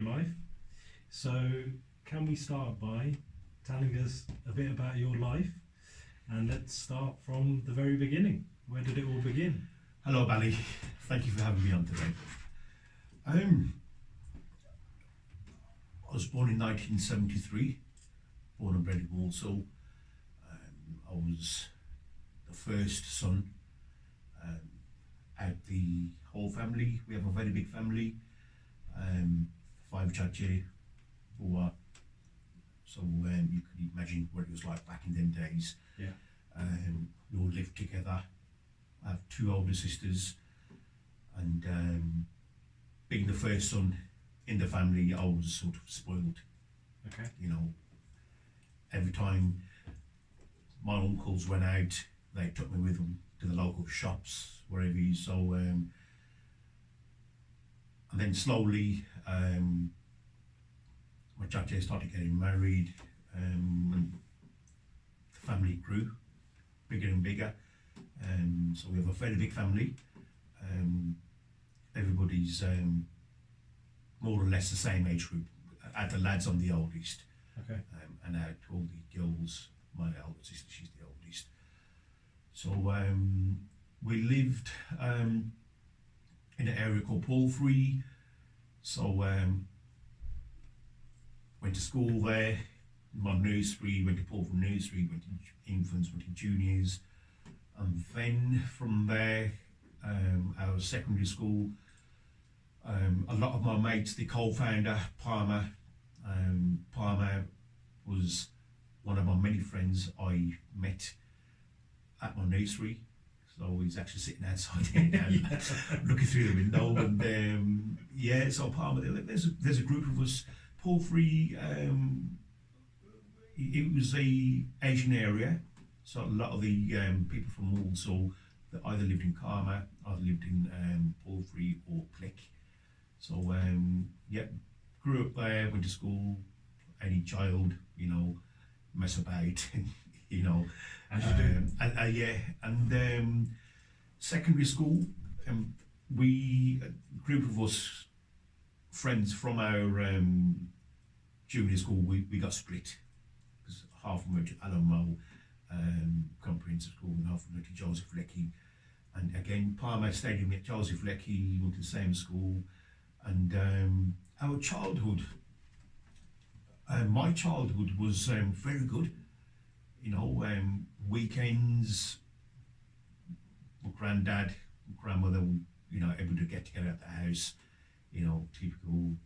life. So, can we start by telling us a bit about your life? And let's start from the very beginning. Where did it all begin? Hello, Bally. Thank you for having me on today. I was born in 1973, born and bred in Walsall. I was the first son out the whole family. We have a very big family, 5 chache, 4. So you can imagine what it was like back in them days. Yeah. We all lived together. I have 2 older sisters, and being the first son in the family, I was sort of spoiled. Okay. You know, every time my uncles went out, they took me with them to the local shops, wherever. So, and then slowly, my chache started getting married, and the family grew bigger and bigger. So we have a very big family. Everybody's more or less the same age group. The lads, I'm the oldest. Okay. And out all the girls, my elder sister, she's the oldest. So we lived in an area called Palfrey. So went to school there. My nursery, went to Palfrey Nursery, went to infants, went to juniors. And then from there, our secondary school, a lot of my mates, the co-founder, Palmer was one of my many friends I met at my nursery. So he's actually sitting outside here now, looking through the window. And so Palmer, there's a group of us. Palfrey, it was a Asian area. So a lot of the people from Walsall that either lived in Karma, either lived in Palfrey or Plick. So grew up there, went to school. Any child, mess about, As you do. And secondary school, we a group of us friends from our junior school, we got split because half of them went to Alamo Comprehensive School and half of them went to Joseph Lecky. And again, Palmer stayed with me at Joseph Lecky, went to the same school. And our childhood, my childhood was very good. Weekends, my granddad, grandmother, able to get together at the house. Typical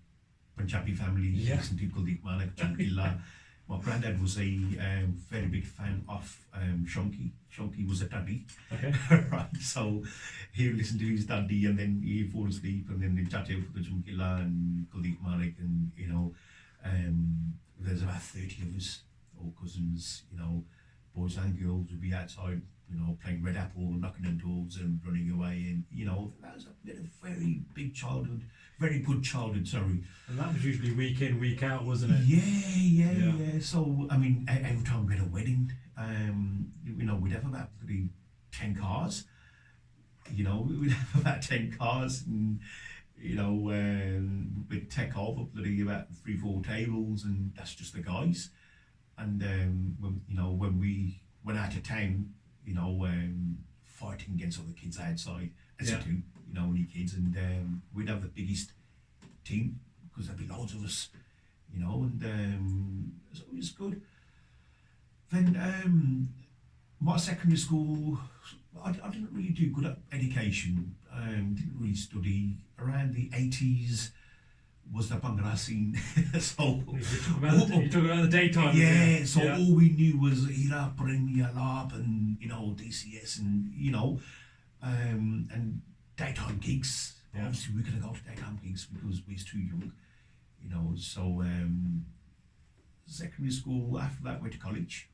Punjabi family, Yeah. some typical Deepmanak, Chankilla. My granddad was a very big fan of Shonky. Shonky was a daddy. Okay. Right, so he would listen to his daddy and then he'd fall asleep and then they'd chat for the Chankilla and Kuldeep Manik and there's about 30 of us, all cousins, boys and girls would be outside, playing red apple, knocking on doors and running away, and that was a very big childhood, very good childhood, sorry. And that was usually week in, week out, wasn't it? Yeah. So I mean, every time we had a wedding, we'd have about 10 cars. We'd have about 10 cars, and we'd take over about 3-4 tables, and that's just the guys. And when we went out of town, fighting against other kids outside, as you do, when you're kids, and we'd have the biggest team because there'd be loads of us, and so it was good. Then my secondary school, I didn't really do good at education. Didn't really study. Around the 80s was the Bhangra scene. So You talk about the daytime. yeah, so all we knew was Ira, Premier, LARP, and DCS, and daytime gigs. Yeah. Obviously, we couldn't go to daytime gigs because we was too young. So secondary school. After that, went to college.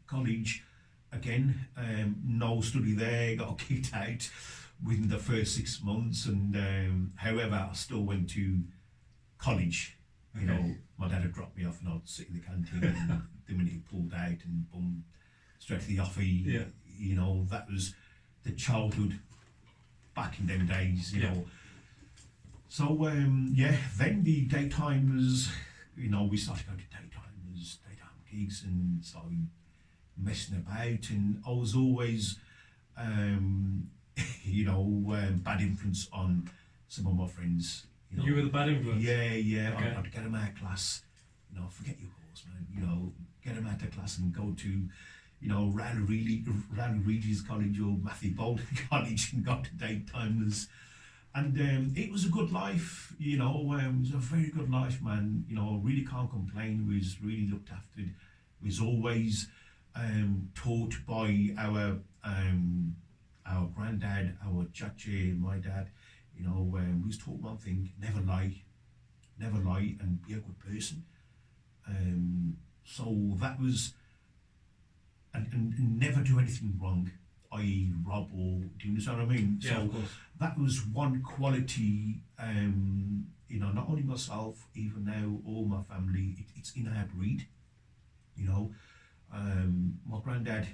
College, again, no study there. Got kicked out within the first 6 months, and however, I still went to college. Okay. My dad had dropped me off, and I'd sit in the canteen, and the minute he pulled out, and boom, straight to the offie. Yeah. That was the childhood back in them days. Yeah. So yeah, then the daytimers, you know, we started going to daytime gigs, and started messing about, and I was always, you know, bad influence on some of my friends. You know, You were the bad influence? Yeah. Okay. I'd get them out of class, you know, forget your course, man, you know, get them out of class and go to, you know, Raleigh Regis College or Matthew Bolton College and go to daytimers. And it was a good life, you know, it was a very good life, man. You know, really can't complain. We was really looked after. We was always taught by our granddad, our chache, my dad. You know, we was taught one thing: never lie, and be a good person. So that was, and never do anything wrong, i.e. rob, or do you understand what I mean? Yeah, So of course. that was one quality, you know, not only myself, even now all my family, it's in our breed, you know. My granddad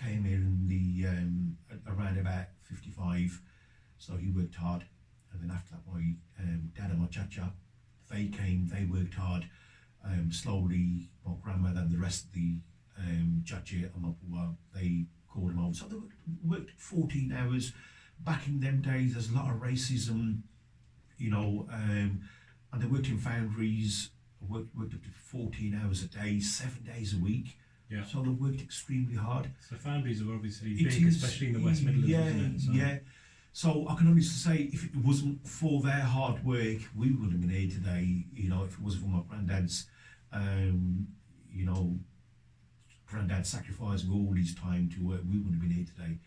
came here in the around about 55, so he worked hard, and then after that my dad and my chacha, they worked hard. Slowly my grandmother and the rest of the chacha and my bua, they called them over, so they worked 14 hours. Back in them days, there's a lot of racism, you know, and they worked in foundries, worked up to 14 hours a day, 7 days a week. Yeah. So they worked extremely hard. So foundries are obviously It big, is, especially in the West Midlands, yeah, isn't it? So, yeah. So I can honestly say, if it wasn't for their hard work, we would have been here today. You know, if it wasn't for my granddad's, you know, granddad sacrificing all his time to work, we wouldn't have been here today.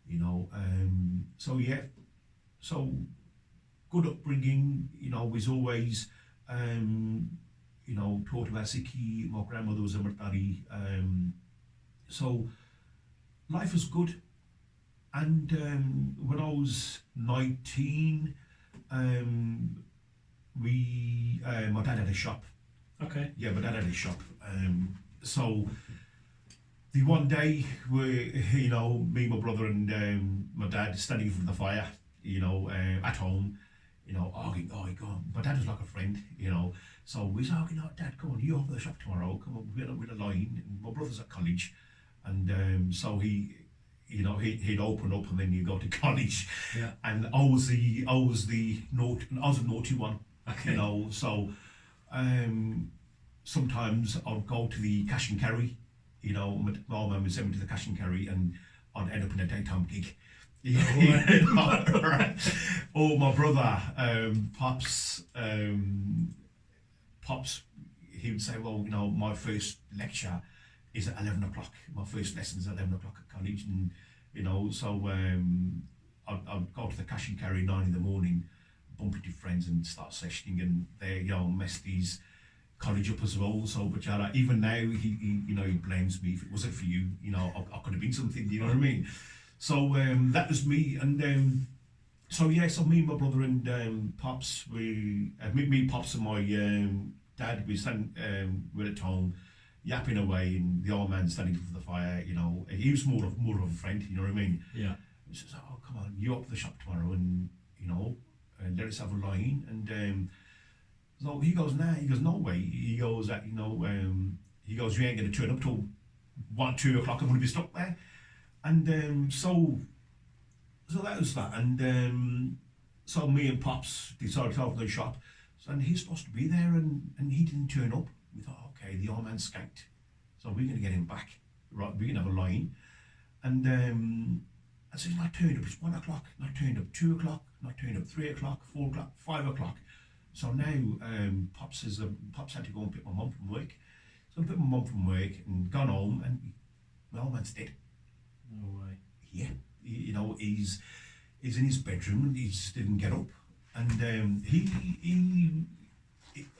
You know, so yeah, so good upbringing. You know, was always, you know, taught about Sikhi. My grandmother was a Murtari, so life was good. And when I was 19, my dad had a shop. Okay. Yeah, my dad had a shop. So the one day where, you know, me, my brother, and my dad standing in front of the fire, you know, at home, you know, arguing, oh, go on. My dad was like a friend, you know. So we was arguing, oh, Dad, come on, you open the shop tomorrow, come on, we're a line. And my brother's at college. And so he, you know, he'd open up and then you go to college. Yeah. And I was a naughty one, Okay. you know. So sometimes I'd go to the cash and carry, you know, my mum would send me to the cash and carry, and I'd end up in a daytime gig. Right. Or my brother, Pops, he would say, well, you know, my first lecture is at 11 o'clock. My first lesson is at 11 o'clock at college. And, you know, so I'd go to the cash and carry 9 in the morning, bump into friends and start sessioning, and they, you know, mess these college up as well. So, but yeah, like, even now, he you know, he blames me. If it wasn't for you, you know, I could have been something, you know what I mean? So that was me. And so yeah, so me and my brother and Pops, me, Pops and my dad, we're at home, yapping away, and the old man standing for the fire, you know. He was more of a friend, you know what I mean? Yeah. He says, oh, come on, you up the shop tomorrow, and, you know, let us have a line. And so he goes, nah, he goes, no way. He goes, you know, he goes, you ain't going to turn up till 1, 2 o'clock, I'm going to be stuck there. And so that was that. And so me and Pops decided to open the shop, and he's supposed to be there, and he didn't turn up. We thought, okay, the old man's skanked, so we're going to get him back. Right, we're going to have a line. And so he's not turned up. It's 1 o'clock, not turned up. 2 o'clock, not turned up. 3 o'clock, 4 o'clock, 5 o'clock. So now Pops had to go and pick my mum from work. So I picked my mum from work and gone home, and my old man's dead. No way. Yeah, you know, he's in his bedroom and he just didn't get up. And he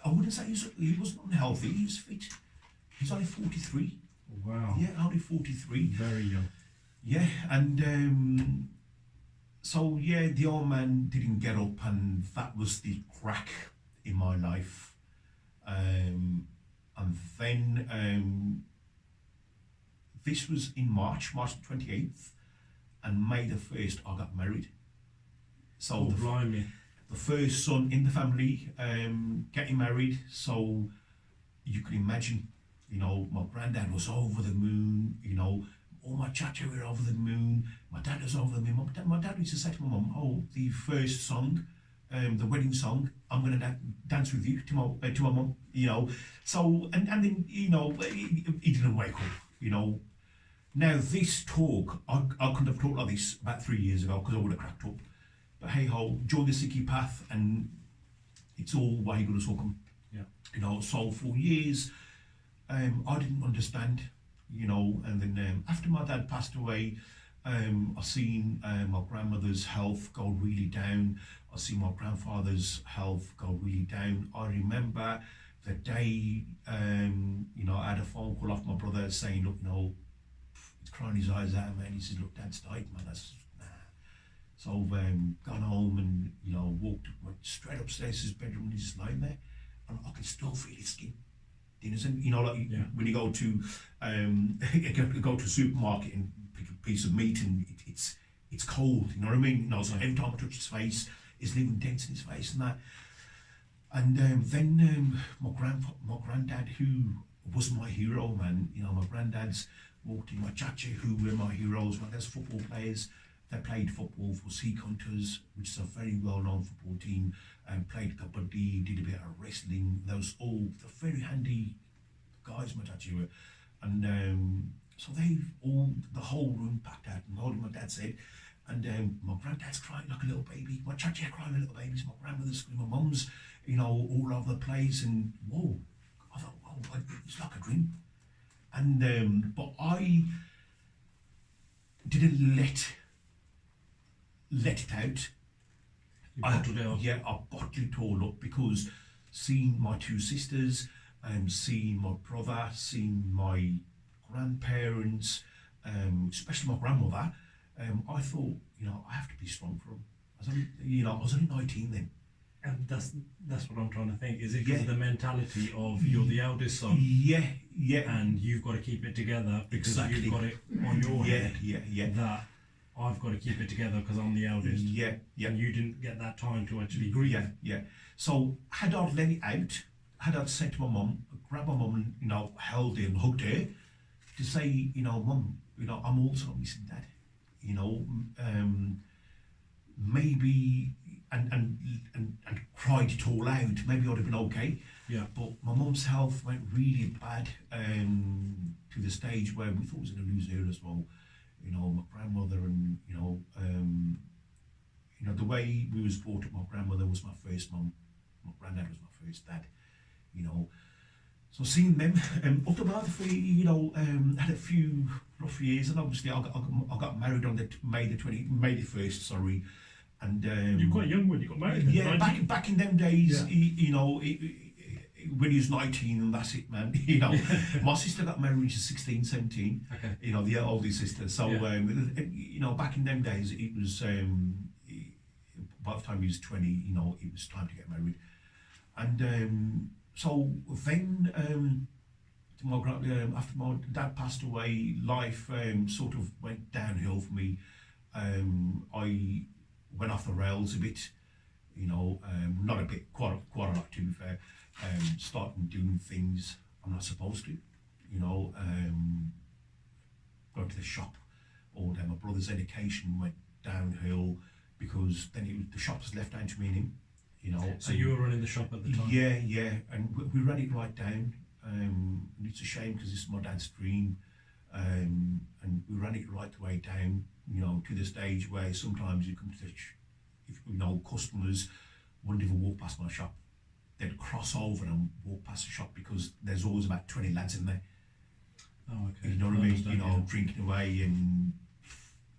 I wouldn't say he wasn't unhealthy. He was fit. He's only 43. Wow. Yeah, only 43. Very young. Yeah, and so yeah, the old man didn't get up, and that was the crack in my life. And then this was in March the 28th, and May the 1st I got married. So Oh, blimey. the first son in the family, getting married. So you can imagine, you know, my granddad was over the moon, you know, all my chacha were over the moon, my dad was over the moon. My dad used to say to my mum, oh, the first song, the wedding song, I'm going to dance with you to my mum, you know. So, and then, you know, he didn't wake up, you know. Now, this talk, I couldn't have talked like this about 3 years ago because I would have cracked up. But hey ho, join the Sikhi path and it's all way good as welcome. Yeah. You know, so for years, I didn't understand, you know, and then after my dad passed away, I seen my grandmother's health go really down. I seen my grandfather's health go really down. I remember the day, you know, I had a phone call off my brother saying, look, you know, he's crying his eyes out, man. He said, look, Dad's died, man. That's nah. So I've gone home and, you know, went straight upstairs to his bedroom and he's just lying there. And I can still feel his skin. You know, like when you go to go to a supermarket and pick a piece of meat and it's cold, you know what I mean? You know, so every time I touch his face, it's leaving dents in his face and that. And then my granddad, who was my hero, man, you know, my granddad's walked in, my chacha, who were my heroes, my dad's football players. They played football for Sikh Hunters, which is a very well-known football team, and played kabaddi, did a bit of wrestling. Those all the very handy guys, my chacha were. And so the whole room packed out and holding my dad's head. And my granddad's crying like a little baby, my chacha crying like little babies, my grandmother's screaming, my mum's, you know, all over the place. And whoa, I thought, whoa, it's like a dream. And but I didn't let it out. You bottled it up. Yeah, I bottled it all up because seeing my two sisters, seeing my brother, seeing my grandparents, especially my grandmother, I thought, you know, I have to be strong for them. I was only 19 then. And that's what I'm trying to think. Is it because of the mentality of you're the eldest son? Yeah. And you've got to keep it together because Exactly. you've got it on your head. Yeah. That I've got to keep it together because I'm the eldest. Yeah. And you didn't get that time to actually grieve. Yeah. So had I let it out, had I said to my mum, grab my mum and, you know, held her and hugged her to say, you know, Mum, you know, I'm also missing Dad. You know, maybe and cried it all out, maybe I'd have been okay. Yeah. But my mum's health went really bad to the stage where we thought we was going to lose her as well. You know, my grandmother and, you know, the way we was brought up, my grandmother was my first mum, my granddad was my first dad, you know. So seeing them, up to about had a few rough years, and obviously I got married on May the 1st, sorry. And you're quite young when you got married. Yeah, right? back in them days, when he was 19 and that's it, man. You know, my sister got married when she was 16, 17. Okay. You know, the oldest sister. So, back in them days, it was, by the time he was 20, you know, it was time to get married. And so then, after my dad passed away, life sort of went downhill for me. I went off the rails a bit, you know, not a bit, quite a lot to be fair. Starting doing things I'm not supposed to, you know, going to the shop, or then my brother's education went downhill because then the shop was left down to me and him, you know. So you were running the shop at the time? Yeah, and we ran it right down. And it's a shame because this is my dad's dream, and we ran it right the way down, you know, to the stage where sometimes you come to customers wouldn't even walk past my shop. They'd cross over and walk past the shop because there's always about 20 lads in there. Oh, okay. You know what I mean? You know, drinking away and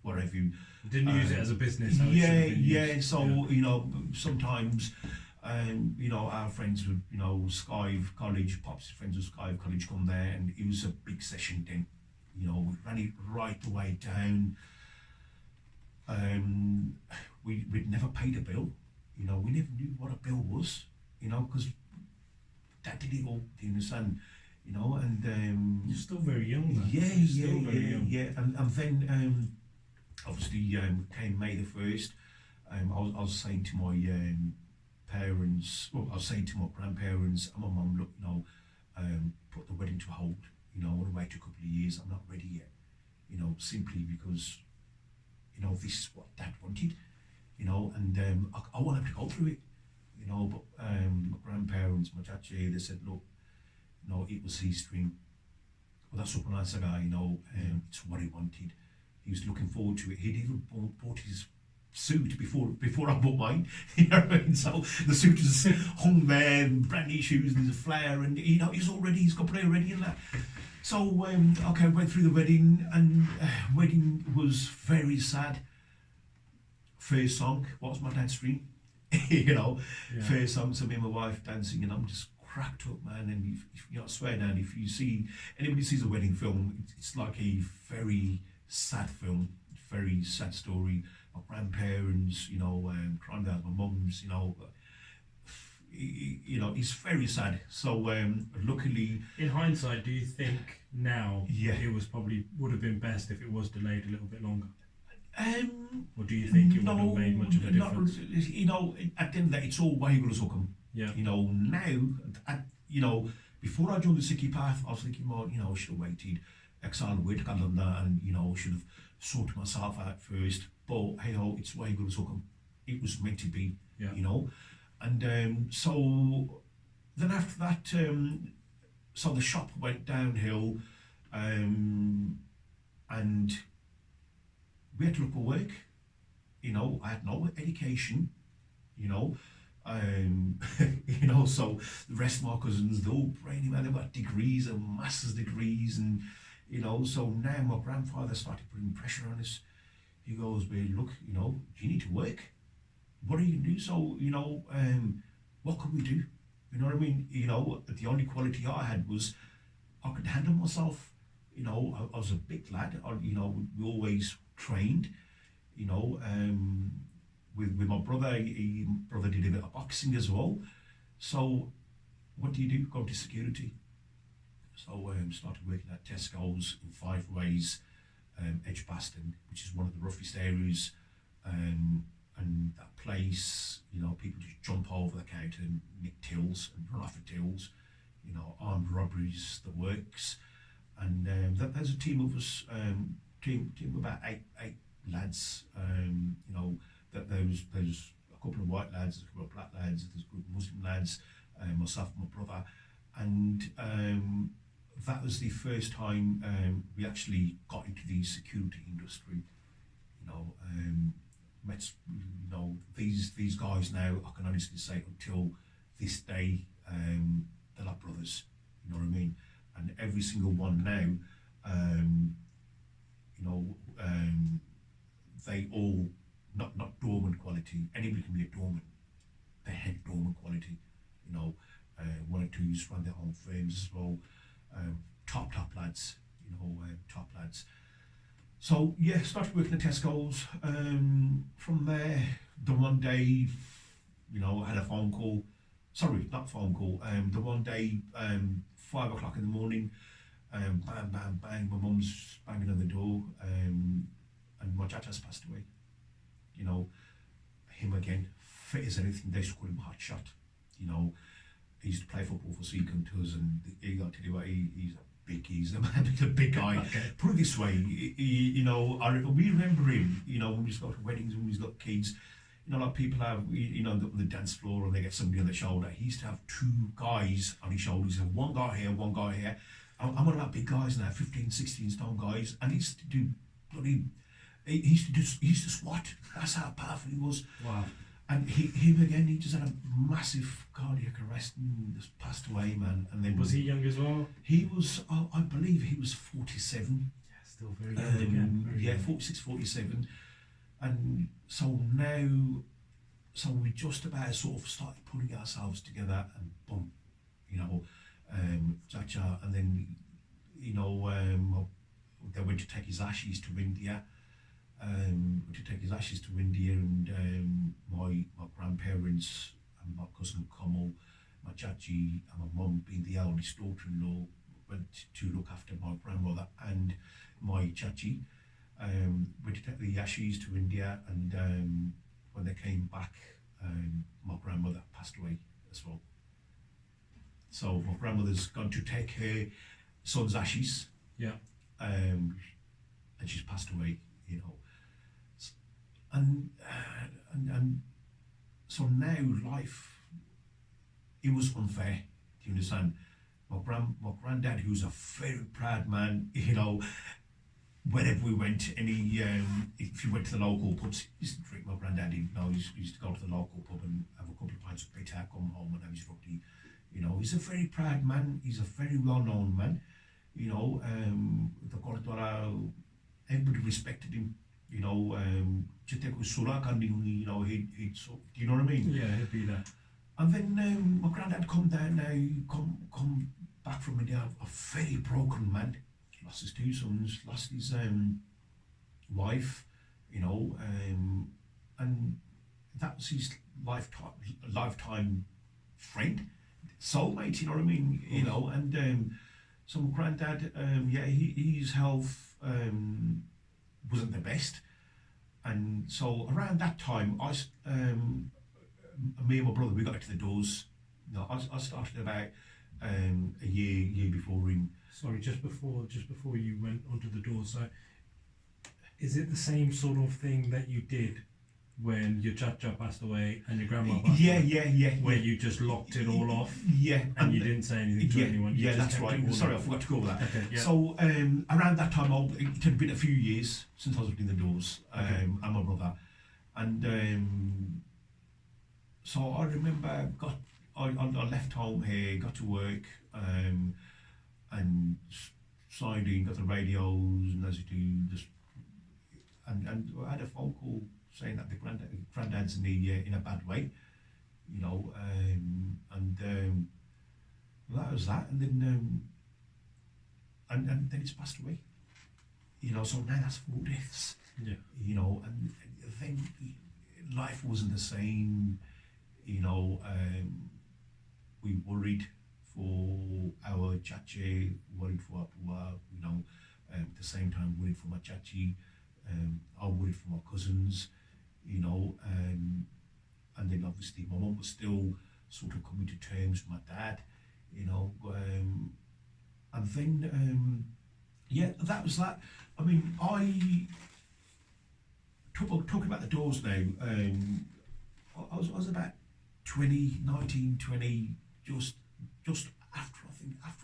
whatever. You didn't use it as a business. So you know, sometimes, our friends would, Skive College, Pop's friends of Skive College come there, and it was a big session then. You know, we ran it right the way down. We'd never paid a bill. You know, we never knew what a bill was. You know, because Dad did it all. Do you understand? You know, and you're still very young, man. Yeah. And then obviously came May the 1st. I was saying to parents, well, I was saying to my grandparents and my mum, look, put the wedding to hold. I want to wait a couple of years. I'm not ready yet. Simply because, this is what Dad wanted. And I want him to go through it. But my grandparents, my chachi, they said, look, it was his dream. Well, that's what I said, it's what he wanted. He was looking forward to it. He'd even bought his suit before I bought mine. You know what I mean? So the suit was hung there, and brand new shoes, and there's a flare, and he's got prayer ready and that. So I went through the wedding, and wedding was very sad. First song, what was my dad's dream? First song, so me and my wife dancing, and I'm just cracked up, man. And if I swear down, if anybody sees a wedding film, it's like a very sad film, very sad story. My grandparents, crying out, my mum's, it's very sad. So luckily, in hindsight, do you think now it would have been best if it was delayed a little bit longer? Or do you think it would have made much of a difference? At the end of the day, it's all wayward as welcome. Yeah. Now, before I joined the Sikhi path, I was thinking, well, I should have waited X hour wait and should have sorted myself out first. But hey, it's wayward as welcome. It was meant to be, And so then after that, so the shop went downhill, and we had to look for work. I had no education, so the rest of my cousins, they're all brainy, man, they've got degrees and master's degrees, and, so now my grandfather started putting pressure on us. He goes, well, look, you need to work. What are you going to do? So, what could we do? You know what I mean? The only quality I had was I could handle myself. I was a big lad. We always trained, with my brother. Brother did a bit of boxing as well. So what do? Go to security. So started working at Tesco's in Five Ways, Edgbaston, which is one of the roughest areas, and that place, people just jump over the counter and nick tills and run off the tills, armed robberies, the works. And there's a team of us, team of about eight lads. That there's a couple of white lads, a couple of black lads, there's good Muslim lads, myself and my brother, and that was the first time we actually got into the security industry. Met these guys now. I can honestly say until this day, they're like brothers. You know what I mean? And every single one now, they all not doorman quality. Anybody can be a doorman. They head doorman quality. One or two's run their own firms as well. Top lads. Top lads. So yeah, started working at Tesco's. From there, the one day, I had a phone call. Sorry, not phone call. The one day, 5 o'clock in the morning, bang, bang, bang. My mum's banging on the door, and my chacha's passed away. Him again, fit as anything. They used to call him Hot Shot. He used to play football for Sea Hunters, and he got to tell you what, he's a big guy. Okay. Put it this way, we remember him, when we just go to weddings, when we've got kids, like people have, on the dance floor, and they get somebody on their shoulder. He used to have two guys on his shoulders, and one guy here, one guy here. I'm on about big guys now, 15, 16 stone guys, and he used to do he used to squat. That's how powerful he was. Wow. And him again, he just had a massive cardiac arrest and just passed away, man. And then Was he young as well? He was, I believe he was 47. Yeah, still very young again. Very young. 46, 47. And so now, we just about sort of started putting ourselves together, and boom, Chacha, and then, they went to take his ashes to India. And my grandparents and my cousin Kamal, my chachi and my mum, being the eldest daughter-in-law, went to look after my grandmother and my chachi. Went to take the ashes to India, and when they came back, my grandmother passed away as well. So my grandmother's gone to take her son's ashes, Yeah. and she's passed away, you know. And so now life, it was unfair. Do you understand? My granddad, who's a very proud man, you know, wherever we went, if you went to the local pubs, he used to drink. My granddad, he used to go to the local pub and have a couple of pints of bitter, come home and have his rugby. You know, he's a very proud man. He's a very well-known man. You know, everybody respected him. You know, you know, do you know what I mean? Yeah, he'd be there. And then my granddad come down now, come back from India, a very broken man. Lost his two sons, lost his wife, you know, and that was his lifetime friend, soulmate, you know what I mean? You know, and so my granddad, his health wasn't the best, and so around that time, me and my brother, we got into the doors. You know, I started about a year before him. Sorry, just before you went onto the door. So, is it the same sort of thing that you did when your cha-cha passed away and your grandma passed away? Yeah. Where you just locked it all off? Yeah. And you didn't say anything to anyone? You just that's kept right. it all Sorry, I off. forgot to go over that. Okay, yeah. So, around that time, it had been a few years since I was in the doors, Okay. and my brother. And so I remember, I left home here, got to work, and signed in, got the radios, and as you do, just and I had a phone call saying that the granddad's in a bad way, you know, and that was that, and then and then he's passed away, you know. So now that's 4 deaths, Yeah. you know, and then life wasn't the same, you know. We worried for our chachi, worried for our pua, you know, at the same time worried for my chachi, I worried for my cousins, you know, and then obviously my mum was still sort of coming to terms with my dad, you know, and then, that was that. I mean, talking about the doors now, I was about 19, 20, just after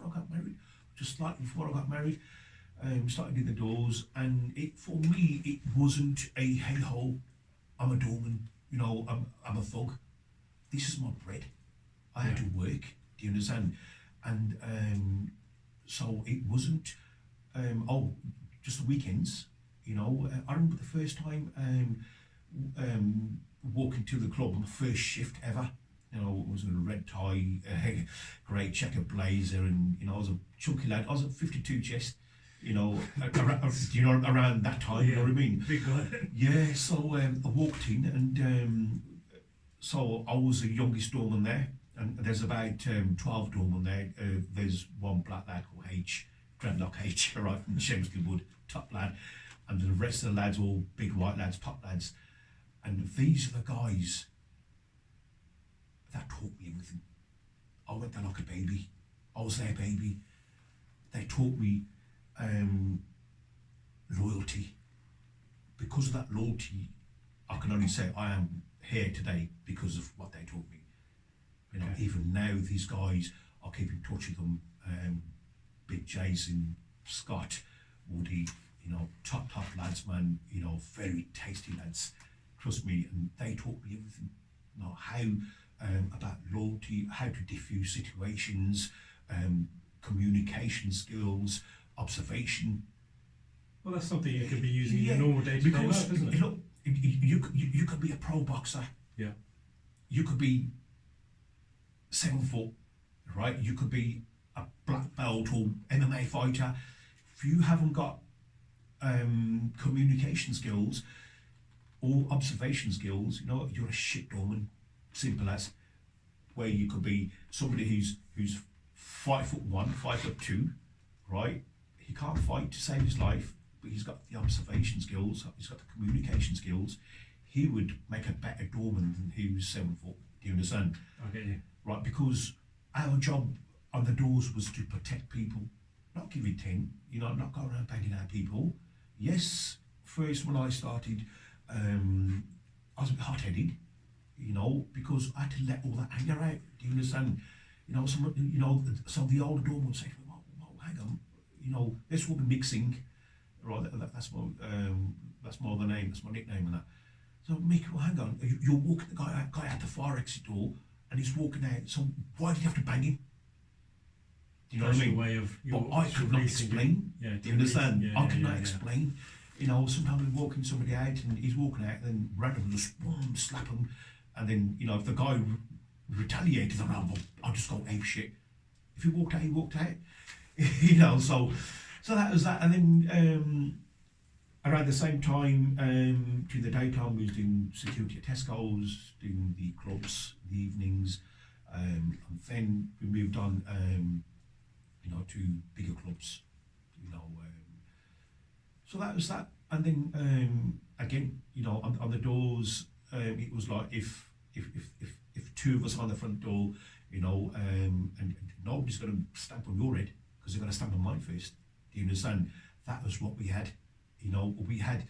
I got married, just slightly before I got married, started in the doors, and for me it wasn't a hey ho, I'm a doorman, you know, I'm a thug. This is my bread. I had to work. Do you understand? And so it wasn't just the weekends. You know, I remember the first time walking to the club, my first shift ever. You know, it was in a red tie, grey checker blazer, and you know, I was a chunky lad. I was at 52 chest. You know, around that time. You know what I mean? Big guy. Yeah. So I walked in, and so I was the youngest doorman there, and there's about 12 doormen there. There's one black lad called H, Dreadlock H, right from Chelmsley Wood, top lad, and the rest of the lads all big white lads, top lads, and these are the guys that taught me everything. I went there like a baby. I was their baby. They taught me loyalty. Because of that loyalty, I can only say I am here today because of what they taught me. You know, even now these guys, I keep in touch with them. Big Jason, Scott, Woody, you know, top lads, man. You know, very tasty lads. Trust me, and they taught me everything. You know, how about loyalty, how to diffuse situations, communication skills, observation. Well, that's something you could be using in your normal day-to-day life, isn't it? Look, you could be a pro boxer. Yeah. You could be 7 foot, right? You could be a black belt or MMA fighter. If you haven't got communication skills or observation skills, you know, you're a shit doorman. Simple as. Where you could be somebody who's 5'1", 5'2", right? He can't fight to save his life, but he's got the observation skills, he's got the communication skills, he would make a better doorman than he was 7 foot. Do you understand? I get you. Right, because our job on the doors was to protect people, not give it 10, not go around banging out people. Yes, first when I started, I was a bit hot-headed, because I had to let all that anger out. Do you understand? So the older doorman would say, well, hang on, this will be mixing, right? That's more the name, that's my nickname and that. So Mick, well, hang on, you're walking the guy out the fire exit door, and he's walking out. So why did you have to bang him? Do you know what I mean? Way of but I could not explain. Yeah, do you understand? Yeah, I could not explain. Sometimes we're walking somebody out and he's walking out, and then randomly just boom, slap him, and then if the guy retaliated, I'll just go ape shit. If he walked out, he walked out. So that was that, and then around the same time, during the daytime, we was doing security at Tesco's, doing the clubs, the evenings, and then we moved on, to bigger clubs, so that was that. And then again, on the doors, it was like if two of us on the front door, and nobody's going to stamp on your head because they're going to stamp on mine first. Do you understand? That was what we had. We had,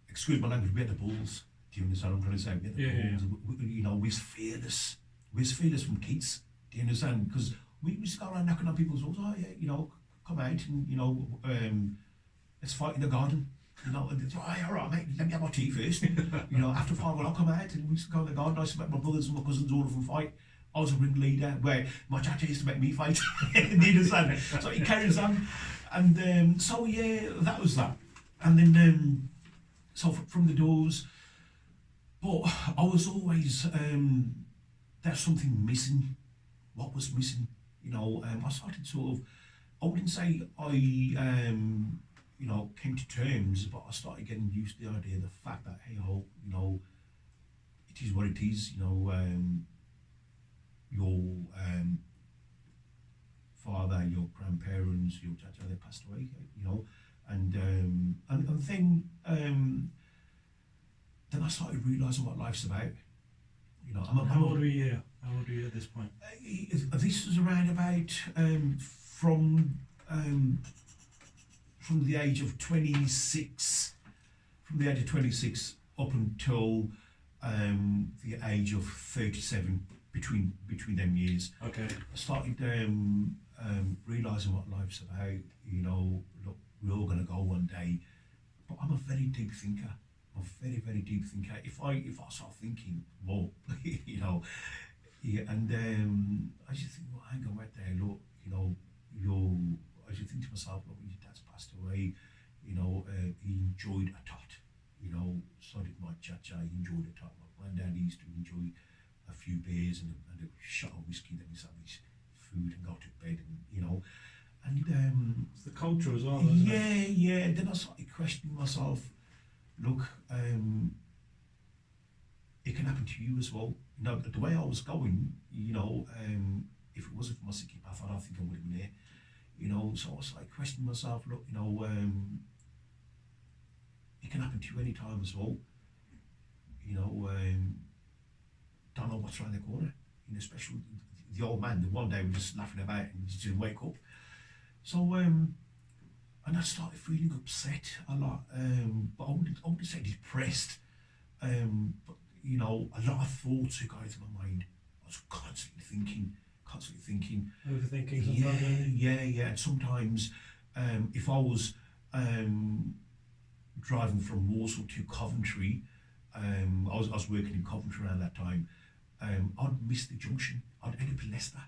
excuse my language, we had the balls. Do you understand what I'm trying to say? We had the balls. We was fearless. We was fearless from kids. Do you understand? Because we used to go around knocking on people's doors. Oh yeah, come out and let's fight in the garden. And it's, all right, mate, let me have my tea first. After 5 o'clock, come out and we used to go in the garden. I used to make my brothers and my cousins, all of them fight. I was a ringleader where my chacha used to make me fight. Do you understand? So it carries on. And so yeah, that was that. And then so from the doors, but I was always there's something missing. What was missing? I started sort of, I wouldn't say I came to terms, but I started getting used to the idea, the fact that hey ho, it is what it is. Your father, your grandparents, your chacha, they passed away, and then I started realising what life's about. How old were you here? How old were you at this point? This was around about from the age of 26, up until the age of 37. Between them years, okay, I started realising what life's about. Look, we're all going to go one day, but I'm a very deep thinker. I'm a very, very deep thinker. If I start thinking, whoa, yeah, and I just think, well, hang on right there. Look, I just think to myself, look, your dad's passed away. He enjoyed a tot. So did my chacha. He enjoyed a tot. My granddad used to enjoy a few beers and a shot of whiskey, then we have his food and go to bed, and it's the culture as well, isn't it? Yeah. Then I started questioning myself. Look, it can happen to you as well. The way I was going, if it wasn't for my Sikhi path, I don't think I would have been here. So I started questioning myself. Look, it can happen to you any time as well. Don't know what's around the corner, especially the old man. The one day we're just laughing about and he didn't wake up. So and I started feeling upset a lot, but I wouldn't say depressed. But a lot of thoughts were going through my mind. I was constantly thinking. Overthinking. Yeah. And sometimes, if I was driving from Walsall to Coventry, I was working in Coventry around that time. I'd miss the junction. I'd end up in Leicester.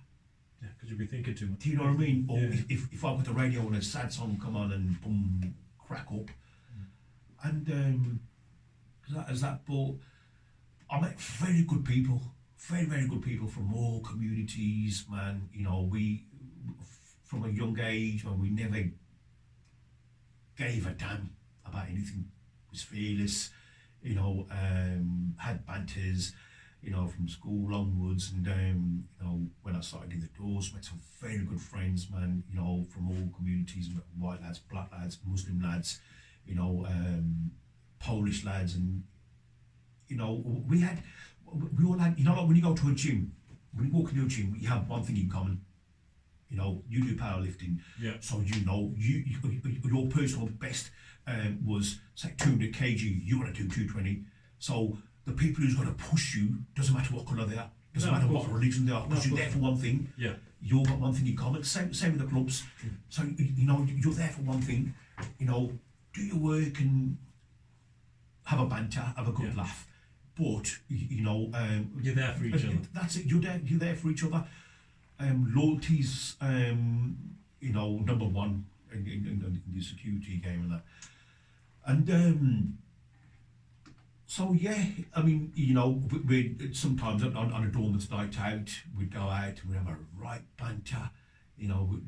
Yeah, because you'd be thinking too much. Do you know what I mean? Or if I got the radio and a sad song come on and boom, crack up. And that is that. But I met very good people from all communities, man. We, from a young age, when we never gave a damn about anything, was fearless, had banters, from school onwards, and when I started in the doors, met some very good friends, man, from all communities, white lads, black lads, Muslim lads, Polish lads, and You know, we all had, you know, like when you go to a gym, when you walk into a gym, you have one thing in common. You know, you do powerlifting, Yeah. so you know your personal best was say 200 kg. You want to do 220. So the people who's going to push you, doesn't matter what colour they are, doesn't matter what religion they are, because you're there for one thing. Yeah. You've got one thing in common. Same with the clubs. So you know you're there for one thing. You know, do your work and have a banter, have a good laugh. But you know, you're there for each other. That's it. You're there for each other. Loyalty's you know, number one in the security game and that. And so yeah, I mean, you know, we sometimes on a dormant's night out, we'd go out and we'd have a right banter. You know,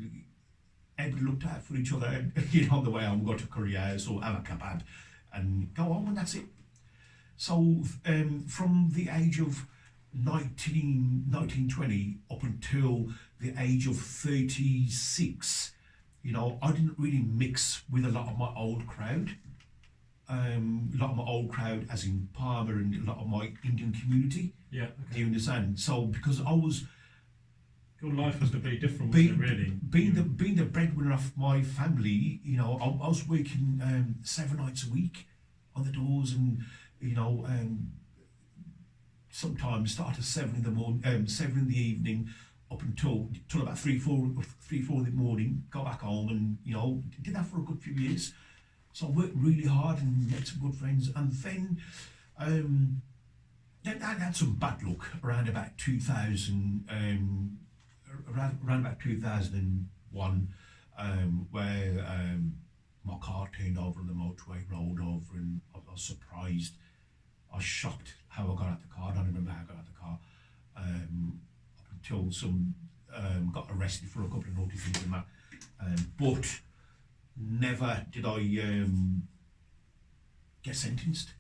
everybody looked out for each other. You know, the way I'm going to Korea, so have a kebab and go on, and that's it. So from the age of 1920 up until the age of 36, you know, I didn't really mix with a lot of my old crowd. A lot of my old crowd, as in Palmer, and a lot of my Indian community. Yeah. Okay. Do you understand? So because I was, your life was to be different, being the breadwinner of my family, you know, I was working 7 nights a week on the doors, and you know, sometimes start at 7 in the morning, 7 in the evening, up until about 3, 4 in the morning. Go back home, and you know, did that for a good few years. So I worked really hard and made some good friends, and then I had some bad luck around about 2000, around about 2001, where my car turned over on the motorway, rolled over, and I was surprised. I was shocked how I got out the car. I don't remember how I got out the car. Up until some got arrested for a couple of naughty things and that. But never did I get sentenced.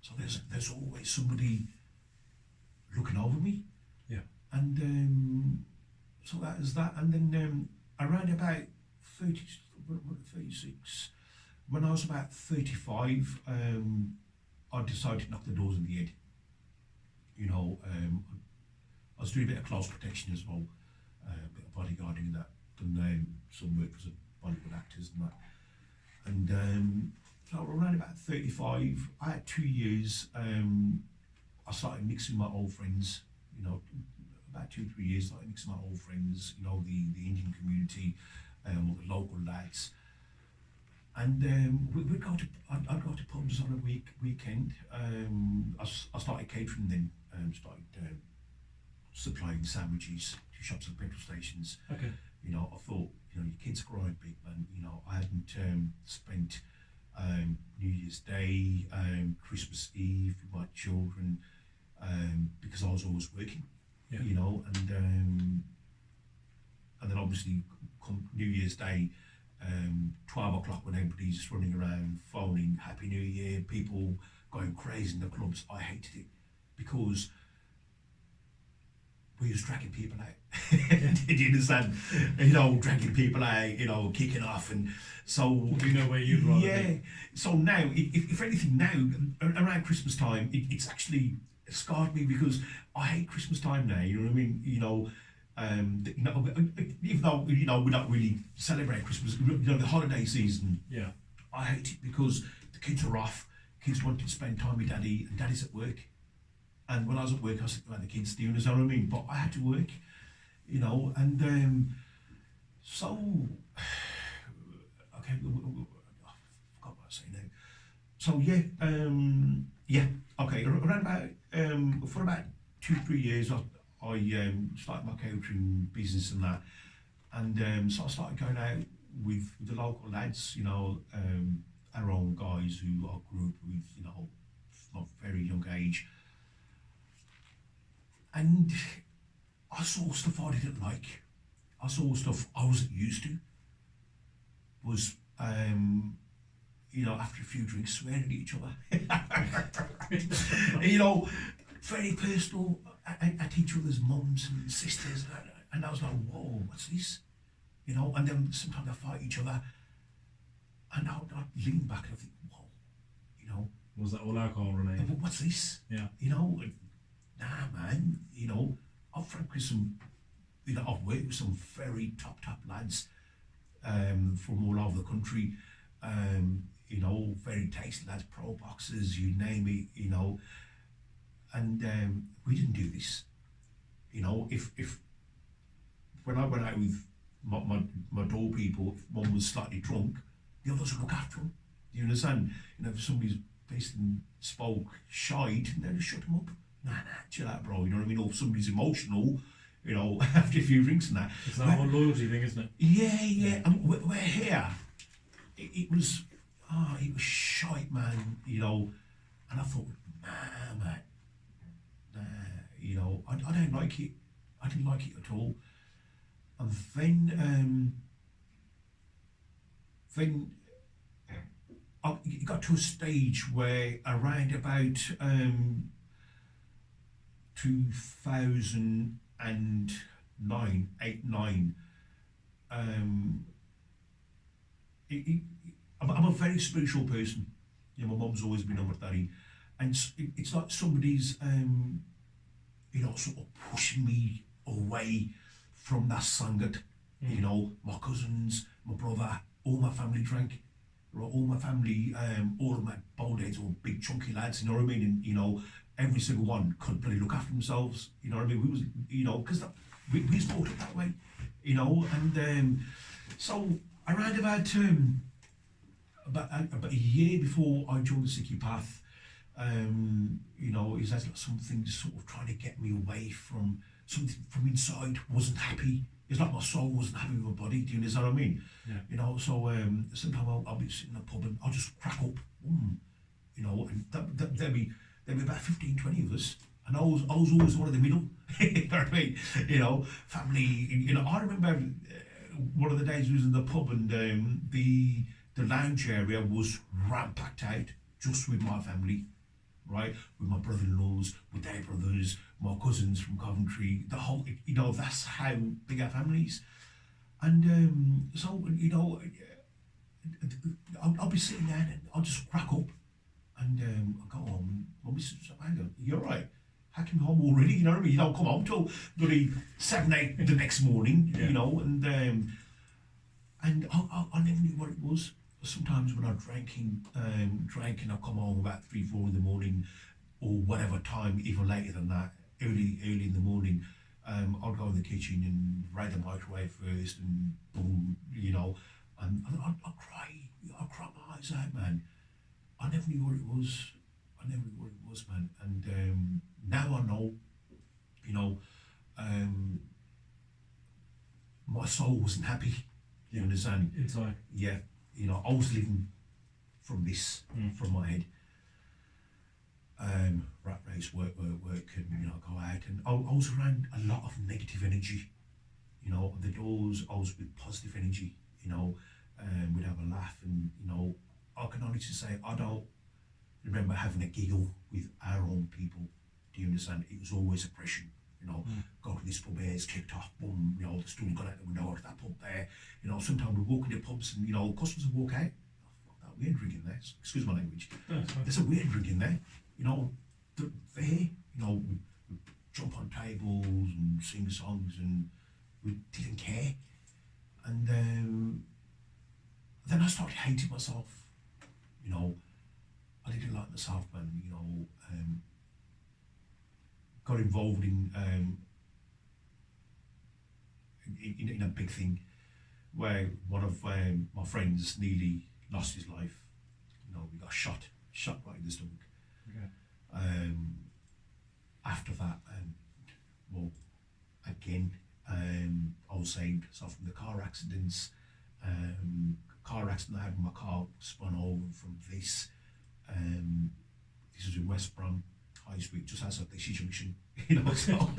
So there's always somebody looking over me. Yeah. And so that is that. And then around about 36, when I was about 35, I decided to knock the doors in the head. You know, I was doing a bit of close protection as well, a bit of bodyguarding and that, done some work for some Bollywood actors and that. And so around about 35, I had 2 years, I started mixing my old friends, you know, about 2 or 3 years, I started mixing my old friends, you know, the Indian community, the local lads. And I'd go to pubs on a weekend. I started catering then, started supplying sandwiches to shops and petrol stations. Okay. You know, I thought, you know, your kids are growing big, man. You know, I hadn't spent New Year's Day, Christmas Eve with my children, because I was always working. Yeah. You know, and then obviously come New Year's Day, 12 o'clock when everybody's just running around phoning Happy New Year, people going crazy in the clubs. I hated it because we was dragging people out. Did you understand? You know, dragging people out, you know, kicking off, and so you know where you'd rather be. So now, if anything, now around Christmas time, it's actually scarred me because I hate Christmas time now. You know what I mean? You know, even though you know we don't really celebrate Christmas, you know, the holiday season. Yeah. I hate it because the kids are off. Kids want to spend time with daddy, and daddy's at work. And when I was at work, I was thinking about the kids, do you know what I mean? But I had to work, you know, and so, okay, I forgot what I was saying now. So yeah, okay, around about, for about 2-3 years, I started my catering business and that. And so I started going out with the local lads, you know, our own guys who I grew up with, you know, from a very young age. And I saw stuff I didn't like. I saw stuff I wasn't used to. Was, you know, after a few drinks, swearing at each other. You know, very personal at each other's mums and sisters. And I was like, whoa, what's this? You know, and then sometimes they fight each other. And I'd lean back and I think, whoa, you know, Was that all alcohol related? What's this? Yeah. You know, nah, man. You know, I've frankly I've worked with some very top lads from all over the country. You know, very tasty lads, pro boxers, you name it. You know, and we didn't do this. You know, if when I went out with my door people, if one was slightly drunk, the others would look after them. You understand? You know, if somebody's based and spoke, shied, and then just shut them up. Nah, chill out, bro. You know what I mean? Or if somebody's emotional, you know, after a few drinks and that. It's that whole loyalty thing, isn't it? Yeah. And we're here. It was shite, man. You know, and I thought, nah, man. Nah, you know, I don't like it. I didn't like it at all. And then it got to a stage where around about 2009, 8, 9, I'm a very spiritual person. You know, my mum's always been on my daddy, and it's like somebody's you know, sort of pushing me away from that Sangat. You know, my cousins, my brother, all my family drank. All my family, all of my bald heads were big chunky lads, you know what I mean? And, you know, every single one could really look after themselves, you know what I mean? We was, you know, because we was brought up that way, you know, and so around about a year before I joined the Sikhi path, you know, it was like something sort of trying to get me away from something from inside, wasn't happy. It's like my soul wasn't happy with my body. Do you understand what I mean? Yeah. You know, so sometimes I'll be sitting in a pub and I'll just crack up, you know, and there'll be about 15, 20 of us, and I was always one of the middle. You know what I mean? You know, family. You know, I remember one of the days we was in the pub and the lounge area was ram-packed out just with my family. Right, with my brother-in-laws, with their brothers, my cousins from Coventry, the whole, you know, that's how big our family is. And so, you know, I'll be sitting there and I'll just crack up and I'll go home. My missus will say, hang on, you're right. How come you're home already? You know what I mean? You don't come home till bloody 7, 8 the next morning, you know, and I never knew what it was. Sometimes when I drank and I'd come home about 3, 4 in the morning, or whatever time, even later than that, early in the morning, I'd go in the kitchen and raid the microwave first, and boom, you know, and I'd cry my eyes out, man. I never knew what it was. Man. And now I know, you know, my soul wasn't happy. You understand? Inside. Yeah. You know, I was living from this, from my head. Rat race, work, and, you know, go out. And I was around a lot of negative energy. You know, the doors, I was with positive energy, you know, we'd have a laugh. And, you know, I can honestly say, I don't remember having a giggle with our own people. Do you understand? It was always oppression. You know, go to this pub here, it's kicked off, boom, you know, the stool got out the window, to that pub there. You know, sometimes we walk into pubs and, you know, customers would walk out. Oh, fuck that, weird drink in there. Excuse my language. There's a weird drink in there. You know, there, you know, we jump on tables and sing songs and we didn't care. And then I started hating myself. You know, I didn't like myself, man, you know. Got involved in a big thing where one of my friends nearly lost his life. You know, we got shot right in the stomach. Okay. After that, well, again, I was saved. So from the car accidents, car accident I had, my car spun over from this. This was in West Brom. High Street, just outside Dixie Junction, you know, so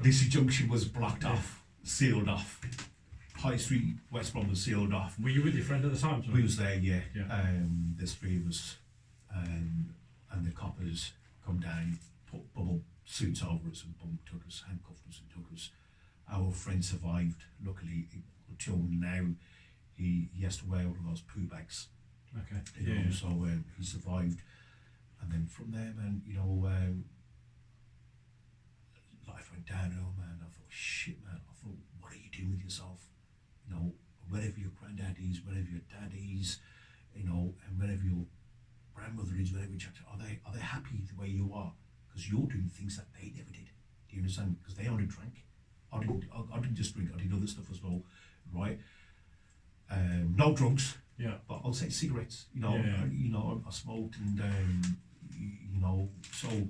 Dixie Junction was blocked off, sealed off. High Street, West Brom was sealed off. Were you with your friend at the time? We was there, yeah. Yeah. There's 3 of us, and the coppers come down, put bubble suits over us and boom, took us, handcuffed us and took us. Our friend survived, luckily, until now. He has to wear all of those poo bags. Okay. You know, so he survived. And then from there, man, life went downhill, man. I thought, shit, man. I thought, what are you doing with yourself? Wherever your granddad is, wherever your dad is, and wherever your grandmother is, wherever your are they happy the way you are? Because you're doing things that they never did. Do you understand? Because they only drank. I didn't just drink. I did other stuff as well, right? No drugs. Yeah. But I'll say cigarettes. Yeah. I smoked, and so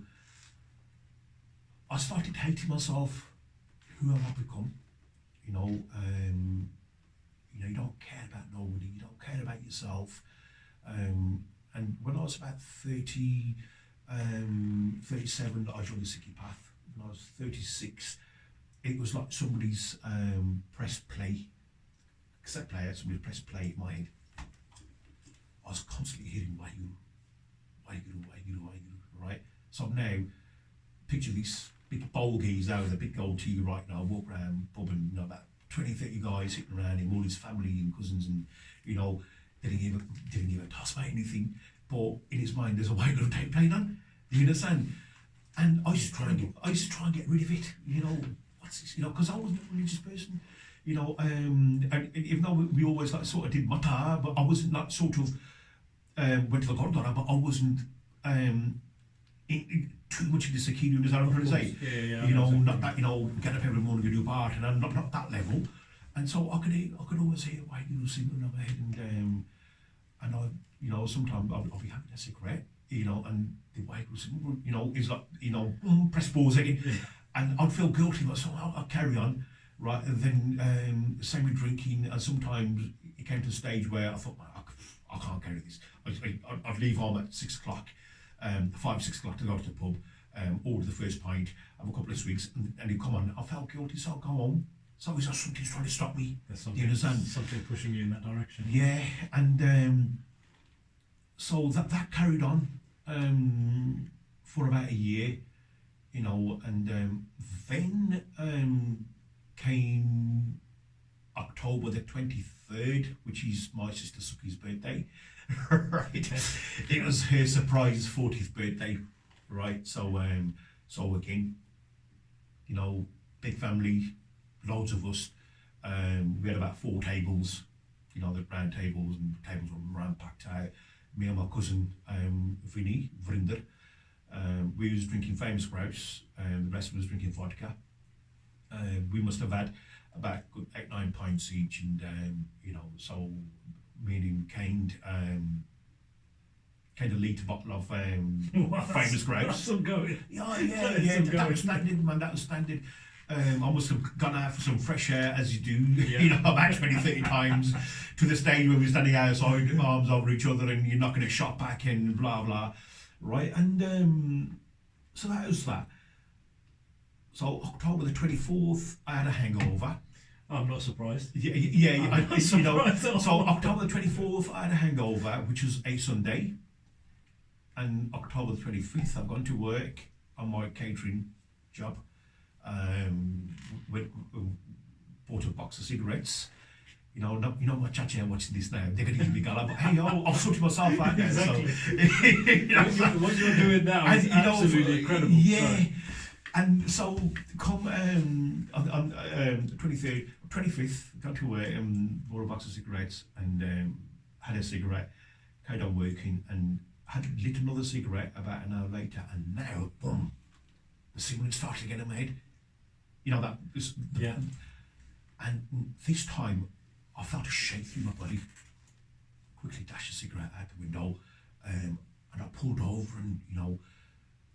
I started hating myself. Who have I become? You don't care about nobody. You don't care about yourself. And when I was about 30, 37, I joined the Sikhi path. When I was 36, it was like somebody's pressed play, cassette player. Somebody pressed play in my head. I was constantly hearing why you, right? So now, picture this big bowl geezer out with a big gold tee right now, walk around pub, and about 20, 30 guys sitting around him, all his family and cousins, and didn't give a toss about anything. But in his mind, there's a white little tape playing on. Do you understand? And I used to try and get rid of it. What's this? Because I wasn't a religious person. And even though we always sort of did mata, but I wasn't sort of went to the Gurdwara, but I wasn't too much into Sikhi, as I'm trying to say. Yeah, not that, get up every morning and do part, and I'm not that level. And so I could always hear white singing in my head, and I, sometimes I'll be having a cigarette, and the white singing, is like, press pause again, and I'd feel guilty, but so I'll carry on, right? And then same with drinking, and sometimes it came to a stage where I thought, I can't carry this. I'd leave home at 6 o'clock. 5, 6 o'clock to go to the pub, order the first pint, have a couple of swigs, and he'd come on. I felt guilty, so I'd go home. So it's like something's trying to stop me. There's Do you understand? something pushing you in that direction. Yeah, and so that carried on for about a year, and then came October the 23rd, which is my sister Suki's birthday. Right, it was her surprise 40th birthday, right? So again, big family, loads of us. We had about 4 tables, the round tables, and tables were round packed out. Me and my cousin Vinny Vrinder, we was drinking famous grouse, the rest of us drinking vodka. We must have had about 8-9 pints each, and so me and him caned a litre bottle of famous grouse. That's some going. Yeah. That was standard, man. That was standard. I must have gone out for some fresh air, as you do, about 20, 30 times, to the stage where we're standing outside, arms over each other, and you're knocking a shot back and blah blah, right? And so that was that. So October the 24th, I had a hangover. I'm not surprised. Yeah. So October the 24th, I had a hangover, which was a Sunday. And October the 25th, I've gone to work on my catering job. Bought a box of cigarettes. My chacha watching this now, they're going to give me gala, but hey, I've sorted myself out now. Exactly. So, what you're doing now is absolutely incredible. Yeah. So. And so, come on 23rd, 25th, got to work and bought a box of cigarettes, and had a cigarette, carried on working, and had lit another cigarette about an hour later, and now, boom, the singing started again in my head. Yeah. And this time, I felt a shake through my body. Quickly dashed a cigarette out the window, and I pulled over, and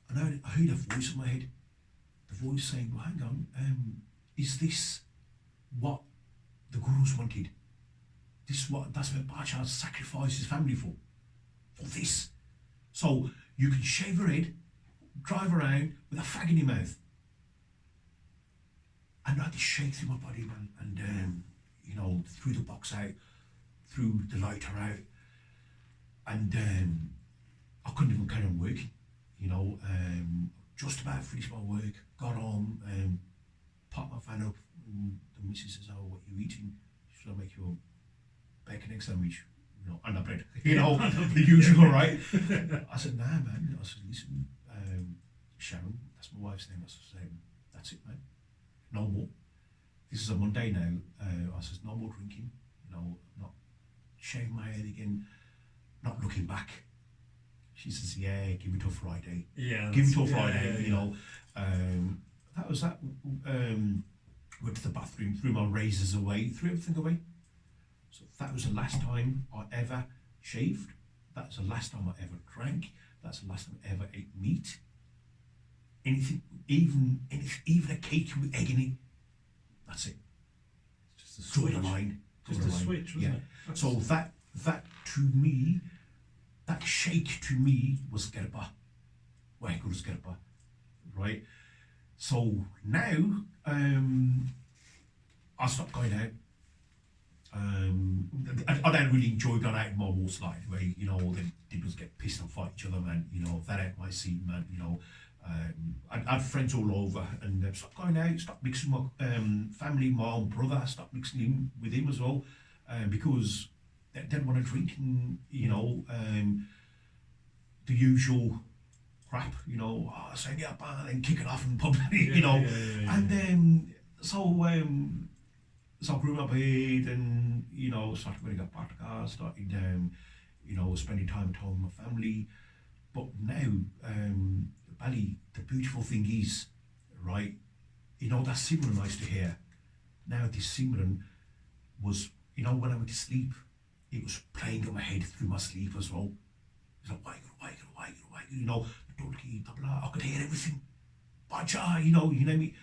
and I heard a voice in my head. The voice saying, well, hang on, is this what the Gurus wanted? That's what Bhadsha sacrificed his family for this. So you can shave your head, drive around with a fag in your mouth. And I had this shake through my body, man, and threw the box out, threw the lighter out, and I couldn't even carry on working, just about finished my work, got home, popped my fan up, and the missus says, oh, what are you eating? Should I make you a bacon egg sandwich and a bread, the usual, right? I said, nah, man. I said, listen, Sharon, that's my wife's name. I said, that's it, man. No more. This is a Monday now. I said, no more drinking. Not shaving my head again. Not looking back. She says, yeah, give it till Friday. Yeah. Give it till Friday, that was that. Went to the bathroom, threw my razors away, threw everything away. So that was the last time I ever shaved. That's the last time I ever drank. That's the last time I ever ate meat. Anything, even a cake with egg in it. That's it. Just a switch. Draw the line. Just a switch, wasn't it? So that to me, that shake to me was Gerba. Why good was Gerba, right? So now I stopped going out. I don't really enjoy going out in my walls like where all they did was get pissed and fight each other, man. That ain't my scene, man. I had friends all over, and stopped going out, stopped mixing my family, my own brother, stopped mixing him with him as well, because they didn't want to drink, and the usual crap, saying yeah, and then kick it off and pub, and so I grew up here, and started wearing a partner, started spending time at home with my family, but now Bally, the beautiful thing is, right, that Simran I used to hear. Now this Simran was, when I went to sleep, it was playing in my head through my sleep as well. It's like, why, I could hear everything. Baja, you know me.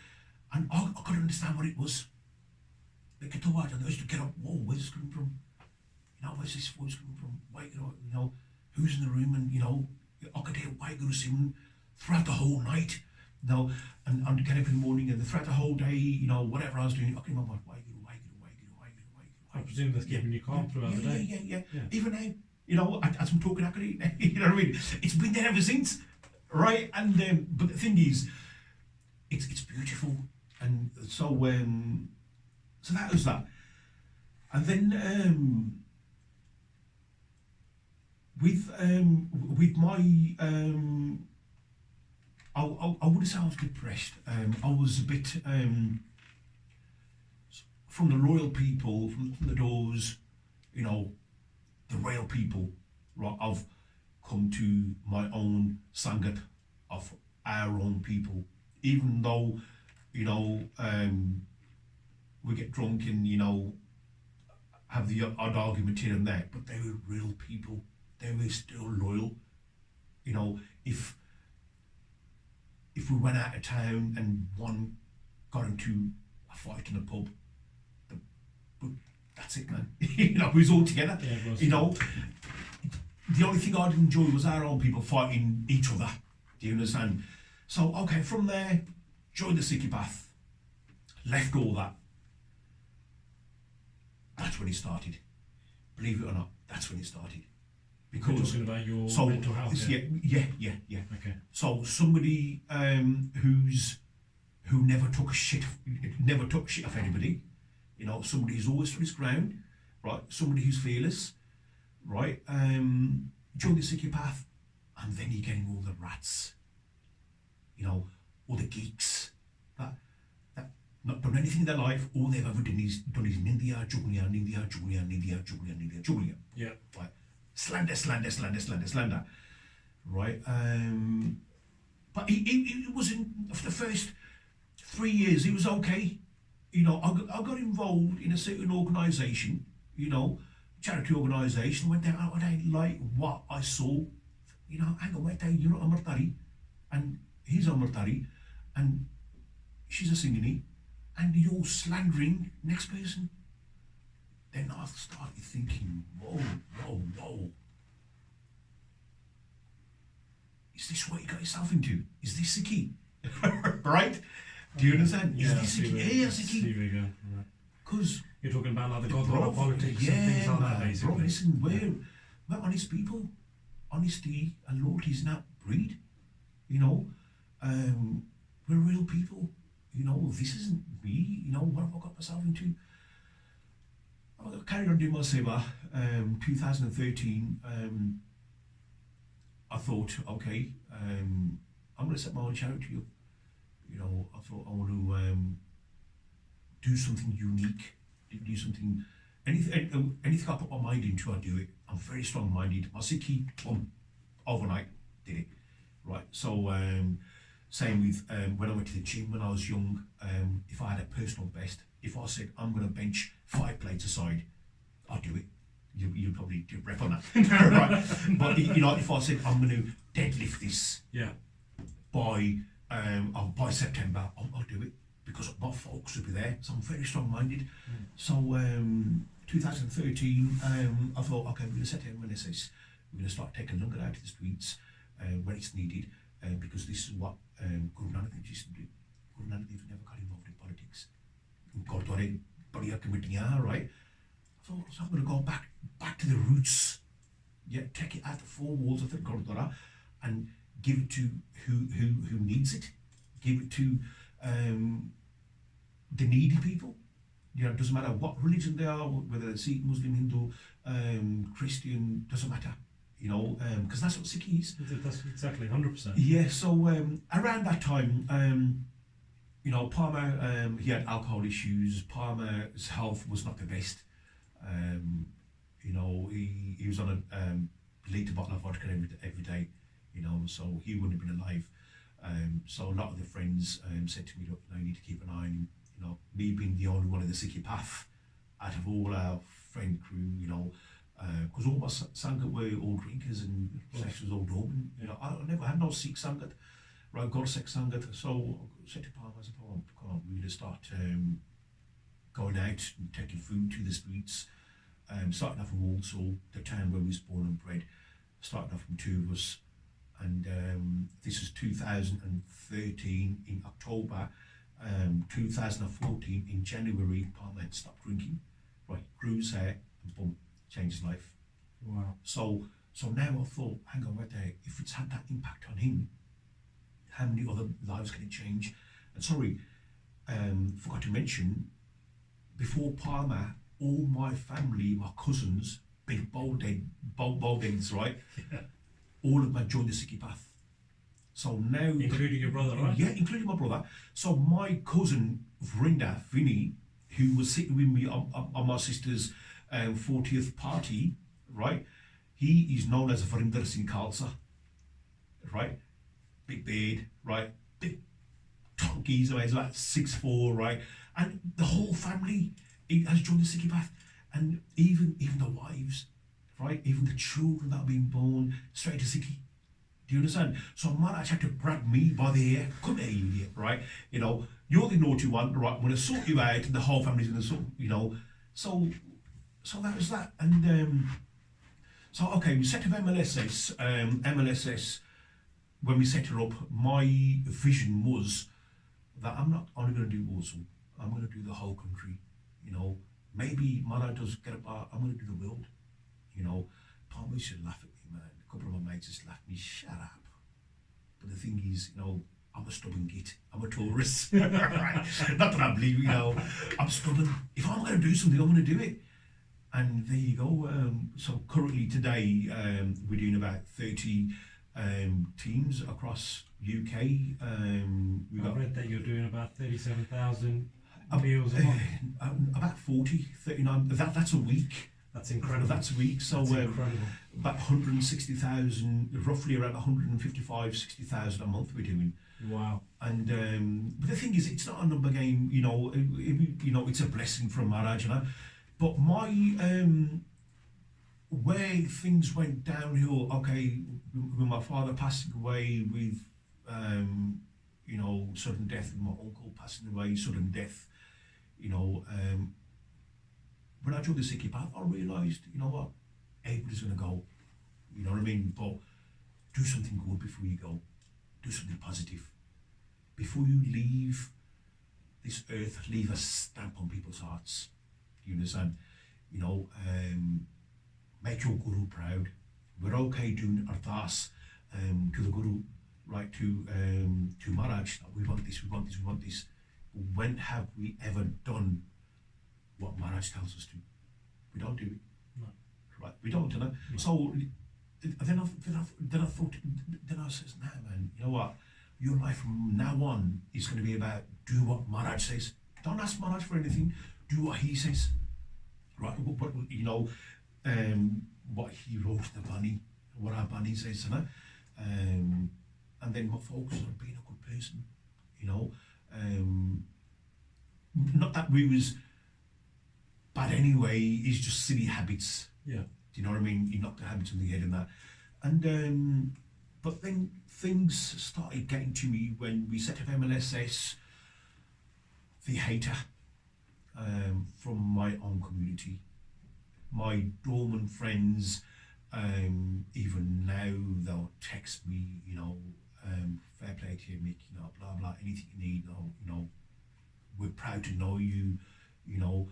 And I couldn't understand what it was. Like, I used to get up, whoa, where's this coming from? Where's this voice coming from? Why, who's in the room? And, I could hear Waiguru singing throughout the whole night, and get up in the morning, and throughout the whole day, whatever I was doing, I can remember Waiguru. I presume that's keeping you calm throughout the day. Yeah. Even now, as I'm talking, I can eat. You know what I mean? It's been there ever since, right? And but the thing is, it's beautiful, and so that was that, and then with my I wouldn't say I was depressed. I was a bit from the royal people, from the doors, the royal people. Right, I've come to my own sangat of our own people, even though we get drunk and have the odd argument here and there, but they were real people. They were still loyal. If we went out of town and one got into a fight in a pub, that's it, man. We was all together. Yeah, the only thing I didn't enjoy was our own people fighting each other. Do you understand? So, okay, from there, joined the Sikhi path, left all that. That's when it started. Believe it or not, that's when it started. Because you're talking about your mental health. Yeah. Okay. So somebody who never took shit off anybody, somebody who's always stood his ground, right? Somebody who's fearless, right? Join the Sikhi path, and then you're getting all the rats, all the geeks that not done anything in their life. All they've ever done is Nindia, Julia. Yeah. Right. Slander. Right. But it wasn't, for the first 3 years, it was okay. I got involved in a certain organisation, charity organisation, went there, I didn't like what I saw. Hang on, wait there, you're not Amartari, and he's Amartari, and she's a Singhini, and you're slandering next person. Then I started thinking, whoa. Is this what you got yourself into? Is this Sikhi? Right? Do you understand? Yeah, Is this Sikhi? Yeah, Sikhi. Because you're talking about like the godfather politics and things like that, basically. Bro, listen, we're honest people. Honesty and loyalty is not breed. We're real people. This isn't me. What have I got myself into? carried on doing my Seva. 2013, I thought, okay, I'm going to set my own charity up. You know, I thought I want to do something unique, do something, anything I put my mind into, I do it. I'm very strong-minded. My Sikhi, overnight, did it. Right, so same with when I went to the gym when I was young, if I had a personal best, if I said I'm going to bench 5 plates aside, I'd do it. You'd probably do rep on that. Right, but you know, if I said I'm going to deadlift this by September, I'll do it because my folks will be there. So I'm very strong-minded. So 2013, I thought, okay, we're going to set MLSS. We're going to start taking Langar out to the streets when it's needed, because this is what Guru Nanak used to do. Guru Nanak never got involved in politics. Right? I thought, so I'm going to go back to the roots. Yeah, take it out the 4 walls of the Gurdwara and give it to who needs it. Give it to the needy people. You know, it doesn't matter what religion they are, whether they're Sikh, Muslim, Hindu, Christian, doesn't matter. You know, because that's what Sikhi is. That's exactly 100%. Yeah, so around that time, you know, Palmer, he had alcohol issues. Palmer's health was not the best. You know, he was on a liter bottle of vodka every day, you know, so he wouldn't have been alive. So a lot of the friends said to me, look, you know, you need to keep an eye on him. You know, me being the only one of the Sikhi path out of all our friend crew, you know, because all my Sangat were all drinkers and sex was all dormant. You know, I never had no Sikh Sangat, right? God sex Sangat. So I said to Palmer, I said, oh, can't really start going out and taking food to the streets. Starting off from Walsall, the town where we was born and bred. Starting off from 2 of us. And this was 2013 in October. 2014 in January, Palmer had stopped drinking. Right, grew his hair and boom, changed his life. Wow. So now I thought, hang on, wait there, if it's had that impact on him, how many other lives can it change? And sorry, forgot to mention, before Palmer, all my family, my cousins, big bald heads, right? Yeah. All of them joined the Sikhi path. So now, including your brother, right? Yeah, including my brother. So my cousin Vinny, who was sitting with me on my sister's 40th party, right? He is known as Randhir Singh Heer, right? Big beard, right? Big tonkies, he's like 6'4", right? And the whole family has joined the Sikhi path, and even the wives, right? Even the children that are being born straight to Sikhi. Do you understand? So Maharaj had to grab me by the ear. Come here, you idiot, right? You know, you're the naughty one, right? I'm going to sort you out, and the whole family's going to sort, you know. So that was that. And so, okay, we set up MLSS. MLSS, when we set her up, my vision was that I'm not only going to do Walsall, I'm going to do the whole country. You know, maybe Maharaj does get up, I'm going to do the world. You know, Palmer should laugh at me, man. A couple of my mates just laughed at me, shut up. But the thing is, you know, I'm a stubborn git. I'm a tourist. Right? Not that I believe, you know, I'm stubborn. If I'm going to do something, I'm going to do it. And there you go. So currently today, we're doing about 30 teams across UK. I read that you're doing about 37,000 meals a month. About 40, 39. That's a week. That's incredible. That's a week. So incredible. About 160,000, roughly around 155, 60,000 a month we're doing. Wow. And but the thing is, it's not a number game. You know, you know, it's a blessing from Maharaj, you know. But my where things went downhill. Okay, when my father passing away with you know, sudden death, and my uncle passing away, sudden death. You know, when I joined the Sikhi path, I realised, you know what, everybody's going to go. You know what I mean? But do something good before you go. Do something positive. Before you leave this earth, leave a stamp on people's hearts. Do you understand? You know, make your Guru proud. We're okay doing ardas to the Guru, right, to Maharaj. We want this, we want this, we want this. When have we ever done what Maharaj tells us to? We We don't do it. No. Right? We don't, you know. No. So then I thought, then I says, nah, man, you know what? Your life from now on is going to be about do what Maharaj says. Don't ask Maharaj for anything. Do what he says. Right? But you know, what he wrote in the Bani, what our Bani says, you know. And then my focus on being a good person, you know. Not that we was bad anyway, it's just silly habits. Yeah. Do you know what I mean? You knock the habits on the head and that. And but then things started getting to me when we set up MLSS, the hater from my own community. My dormant friends, even now they'll text me, you know, fair play to you, Mick, you know, blah blah, anything you need, you know, we're proud to know you, you know.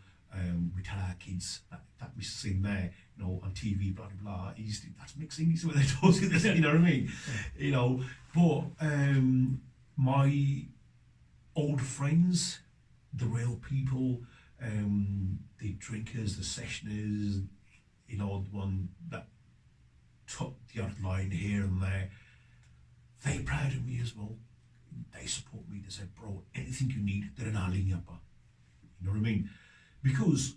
We tell our kids that we sing there, you know, on TV, blah blah blah. That's mixing. Is what they told you this, you know what I mean? You know, but my old friends, the real people, the drinkers, the sessioners, you know, the one that took the odd line here and there, they proud of me as well. They support me. They said, bro, anything you need, they're in our lineup. You know what I mean? Because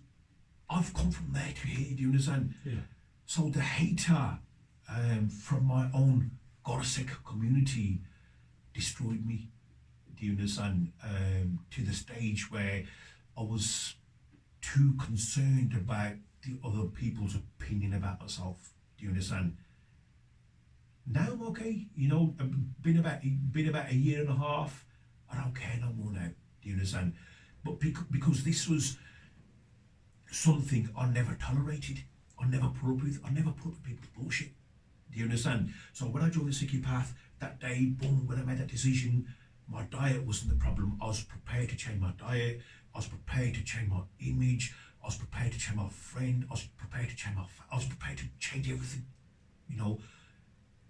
I've come from there to here, do you understand? Yeah. So the hater from my own Gorsek community destroyed me, do you understand? To the stage where I was too concerned about the other people's opinion about myself, do you understand? Now I'm okay, you know, been about a year and a half, I don't care no more now, do you understand? But because this was something I never tolerated, I never put up with, I never put up with people's bullshit. Do you understand? So when I joined the Sikhi path that day, boom, when I made that decision, my diet wasn't the problem. I was prepared to change my diet, I was prepared to change my image, I was prepared to change my friend, I was prepared to change I was prepared to change everything, you know,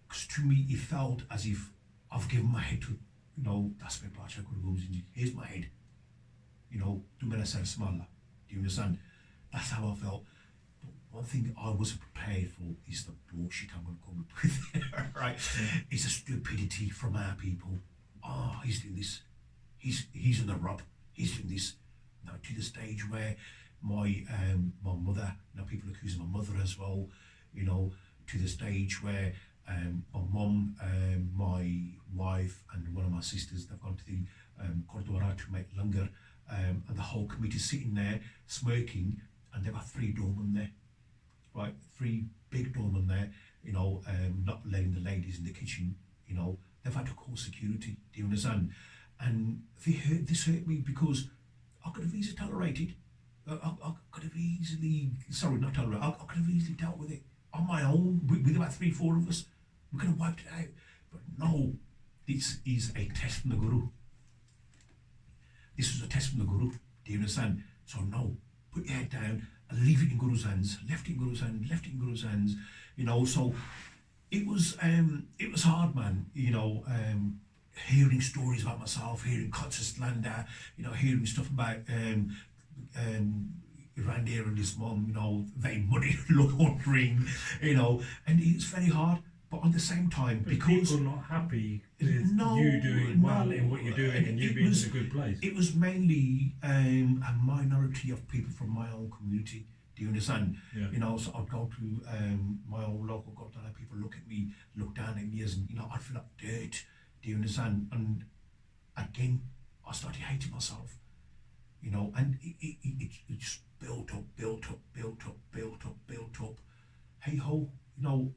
because to me it felt as if I've given my head to, you know, that's where Bacha could go, here's my head, you know, do me myself smaller. Do you understand? That's how I felt. But one thing I wasn't prepared for is the bullshit I'm going to come up with, right? It's the stupidity from our people. Oh, he's doing this. He's in the rub. He's doing this. Now to the stage where my mother, now people accuse my mother as well, you know, to the stage where my mum, my wife and one of my sisters, they've gone to the Gurdwara to make Langar, and the whole committee sitting there smirking, and there were 3 doormen there, right? 3 big doormen there, you know, not letting the ladies in the kitchen, you know. They've had to call security, do you understand? And this hurt me because I could have easily tolerated, I could have easily, sorry, not tolerated, I could have easily dealt with it on my own, with about 3-4 of us. We could have wiped it out. But no, this is a test from the Guru. This was a test from the Guru, do you understand? So no, put your head down and leave it in Guru's hands, left it in Guru's hands, left it in Guru's hands, you know. So it was hard, man, you know, hearing stories about myself, hearing Kotz's Lander, you know, hearing stuff about Randhir and his mum, you know, they money laundering, you know, and it's very hard. But at the same time, because people not happy with you doing well in what you're doing and you being in a good place. It was mainly a minority of people from my own community. Do you understand? Yeah. You know, so I'd go to my own local Gurdwara, people look at me, look down at me, and you know, I'd feel like dirt. Do you understand? And again, I started hating myself. You know, and it just built up. Hey ho, you know,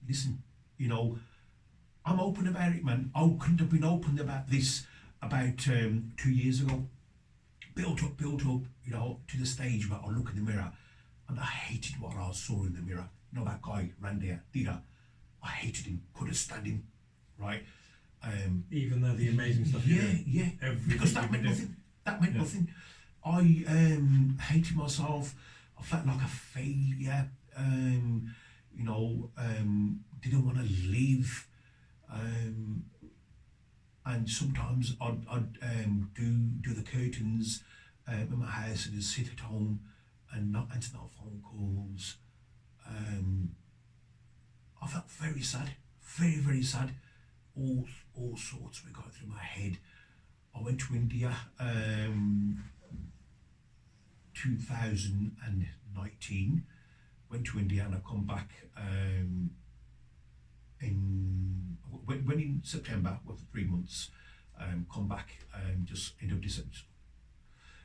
listen, you know, I'm open about it, man. I couldn't have been open about this about 2 years ago. Built up, you know, to the stage where I look in the mirror and I hated what I saw in the mirror. You know, that guy, Randhir, I hated him, couldn't stand him, right? Even though the amazing stuff you do. Yeah, because that meant nothing. That meant nothing. I hated myself. I felt like a failure. You know, didn't want to live. And sometimes I'd do the curtains in my house and just sit at home and not answering our phone calls. I felt very sad, very, very sad. All sorts were going through my head. I went to India 2019. Went to India and I come back went in September, well, for 3 months. Come back just end of December.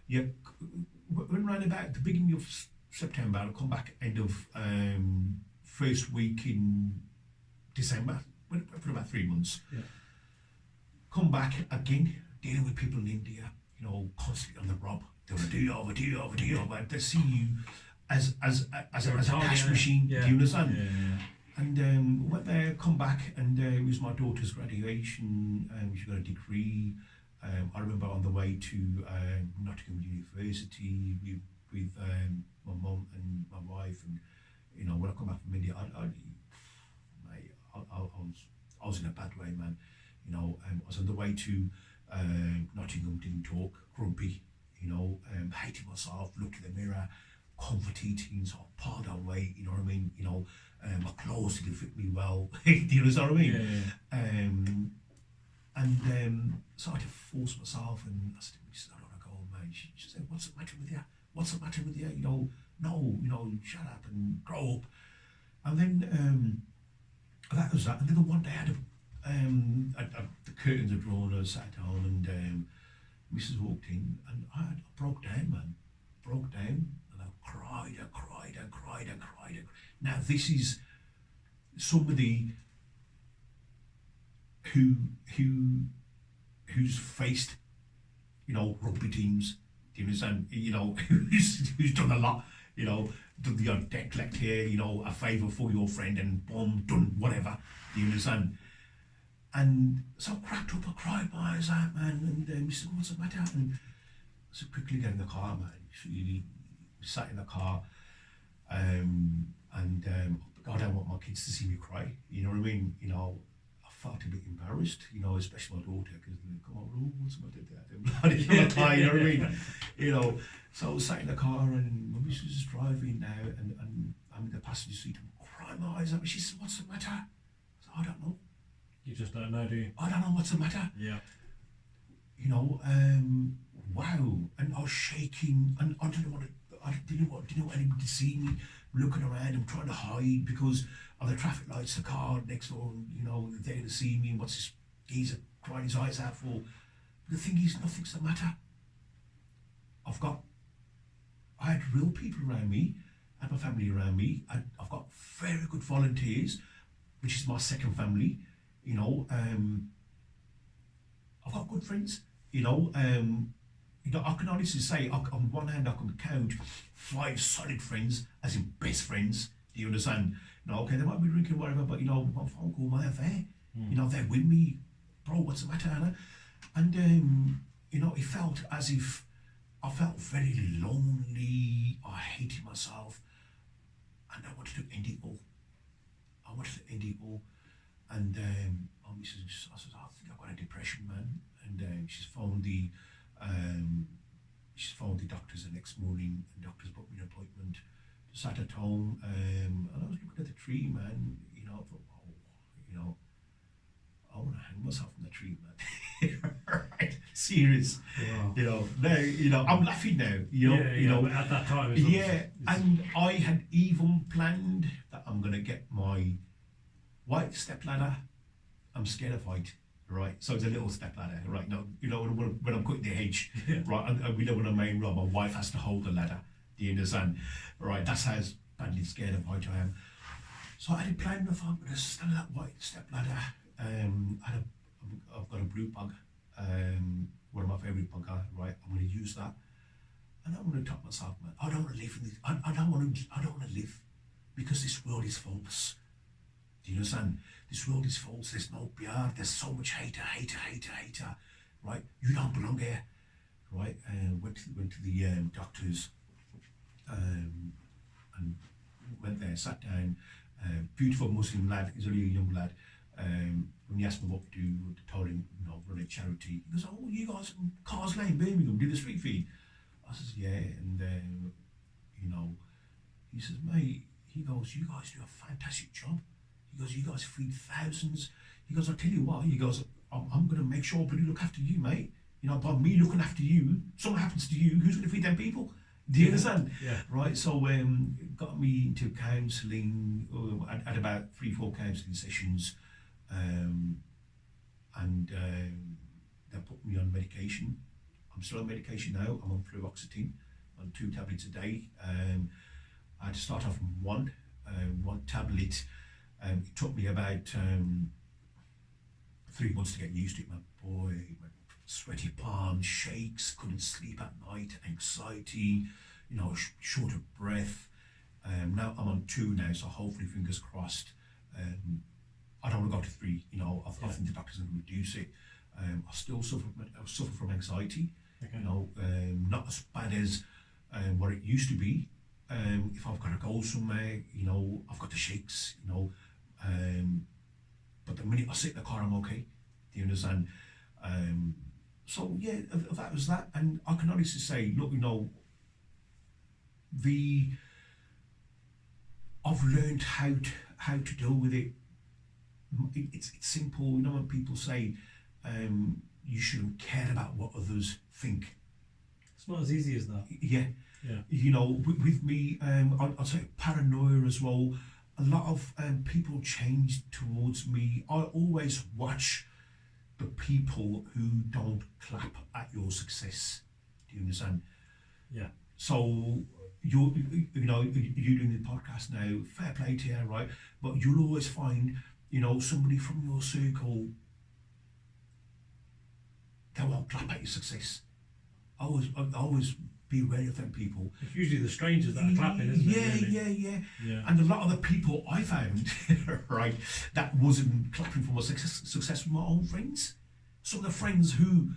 Yeah, when around about the beginning of September, I'll come back end of first week in December. Went for about 3 months. Yeah. Come back again, dealing with people in India, you know, constantly on the rob. They want to do you over. They see you as a cash machine. Yeah. Do you understand? Yeah. And went there, come back, and it was my daughter's graduation. She got a degree. I remember on the way to Nottingham University with my mum and my wife, and you know, when I come back from India, I was in a bad way, man. You know, I was on the way to Nottingham, didn't talk, grumpy, you know, hating myself, looked in the mirror, comfort eating, so I piled on weight, you know what I mean? You know, my clothes didn't fit me well, do you know what I mean? So I had to force myself, and I said, I don't want to go, man. She said, what's the matter with you? What's the matter with you? You know, no, you know, shut up and grow up. And then that was that. And then the one day I had the curtains were drawn, I sat down, and Mrs. walked in, and I broke down, man. Broke down, and I cried. Now this is somebody who's faced, you know, rugby teams. Do you understand? You know, who's done a lot. You know, done the odd debt collect here. You know, a favour for your friend, and boom, done whatever. Do you understand? And so I cracked up, I cried my eyes out, man. And he said, what's the matter? And so quickly get in the car, man. We sat in the car, and I don't want my kids to see me cry. You know what I mean? You know, I felt a bit embarrassed, you know, especially my daughter, because come on, what's the matter, Dad? You know what I mean? You know, so I was sat in the car, and my missus was driving now, and I'm in the passenger seat, and crying my eyes out. She said, what's the matter? I said, I don't know. You just don't know, do you? I don't know what's the matter. Yeah. You know, wow. And I was shaking, and I didn't want anybody to see me looking around. I'm trying to hide because of the traffic lights, the car next door, you know, they're going to see me, and what's this geezer crying his eyes out for? But the thing is, nothing's the matter. I had real people around me, I had my family around me, I've got very good volunteers, which is my second family. You know, I've got good friends. You know, I can honestly say, on one hand, I can count 5 solid friends, as in best friends. Do you understand? You know, okay, they might be drinking whatever, but you know, one phone call, man, they're there. You know, they're with me, bro. What's the matter, Anna? And you know, it felt as if I felt very lonely. I hated myself, and I wanted to end it all. And my missus, I said, I think I've got a depression, man. And she's phoned the doctors the next morning, and doctors booked me an appointment. Sat at home, and I was looking at the tree, man. You know, I thought, wow, you know, I want to hang myself from the tree, man. Right? Serious. Wow. You know, now, you know, I'm laughing now. You know, Yeah, you know, but at that time, and I had even planned that I'm gonna get my white step ladder. I'm scared of height, right? So it's a little step ladder, right? Now, you know, when I'm cutting the hedge, right? And we live on a main road. My wife has to hold the ladder. Do you understand? Right? That's how badly scared of height I am. So I had a plan. If I'm gonna stand that white step ladder, I've got a blue bug, one of my favourite bug, right? I'm gonna use that, and I'm gonna top myself, man. I don't want to live in this. I don't want to live, because this world is false. Do you understand? This world is false. There's no beard. There's so much hater, right? You don't belong here, right? Went to the doctors, and went there, sat down. Beautiful Muslim lad. He's only a young lad. When he asked me what to do, I told him, you know, run a charity. He goes, oh, you guys from Cars Lane, Birmingham, do the street feed. I said, yeah, and you know. He says, mate, he goes, you guys do a fantastic job. He goes, you guys feed thousands. He goes, I'll tell you what, he goes, I'm going to make sure I really look after you, mate. You know, by me looking after you, something happens to you, who's going to feed them people? Do you understand? Yeah. Right, so got me into counselling, at about 3-4 counselling sessions, and they put me on medication. I'm still on medication now. I'm on fluoxetine, on 2 tablets a day. I had to start off with one tablet. It took me about 3 months to get used to it, my boy. Sweaty palms, shakes, couldn't sleep at night, anxiety, you know, short of breath. Now I'm on 2 now, so hopefully, fingers crossed. I don't want to go to 3. You know, I think the doctor's going to reduce it. I still suffer from anxiety. Okay. You know, not as bad as what it used to be. If I've got to go somewhere, you know, I've got the shakes. You know, but the minute I sit in the car, I'm okay. Do you understand? So yeah, that was that, and I can honestly say, look, you know, I've learned how to deal with it. It's simple, you know. When people say you shouldn't care about what others think, it's not as easy as that. Yeah. You know, with me, I'll say paranoia as well. A lot of people change towards me. I always watch the people who don't clap at your success. Do you understand? Yeah. So you're doing the podcast now, fair play to you, right? But you'll always find, you know, somebody from your circle, they won't clap at your success. Always be wary of them people. It's usually the strangers that are clapping, isn't it? Really? Yeah. And a lot of the people I found, right, that wasn't clapping for my success with my own friends. Some of the friends who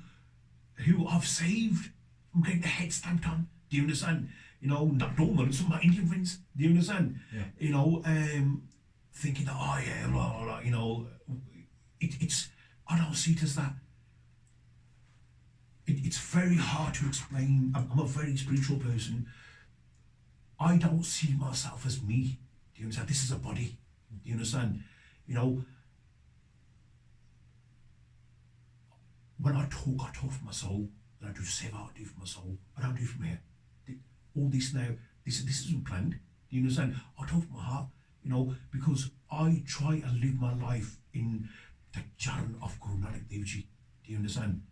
I've saved from getting their head stamped on. Do you understand? You know, not normal, some of my Indian friends. Do you understand? Yeah. You know, thinking that, oh yeah, blah, blah, blah, you know, it's I don't see it as that. It's very hard to explain. I'm a very spiritual person. I don't see myself as me. Do you understand? This is a body. Do you understand? You know, when I talk from my soul. When I do Seva, I do from my soul. I don't do from here. All this now, this isn't planned. Do you understand? I talk from my heart, you know, because I try and live my life in the Jaran of Guru Nanak Dev Ji. Do you understand?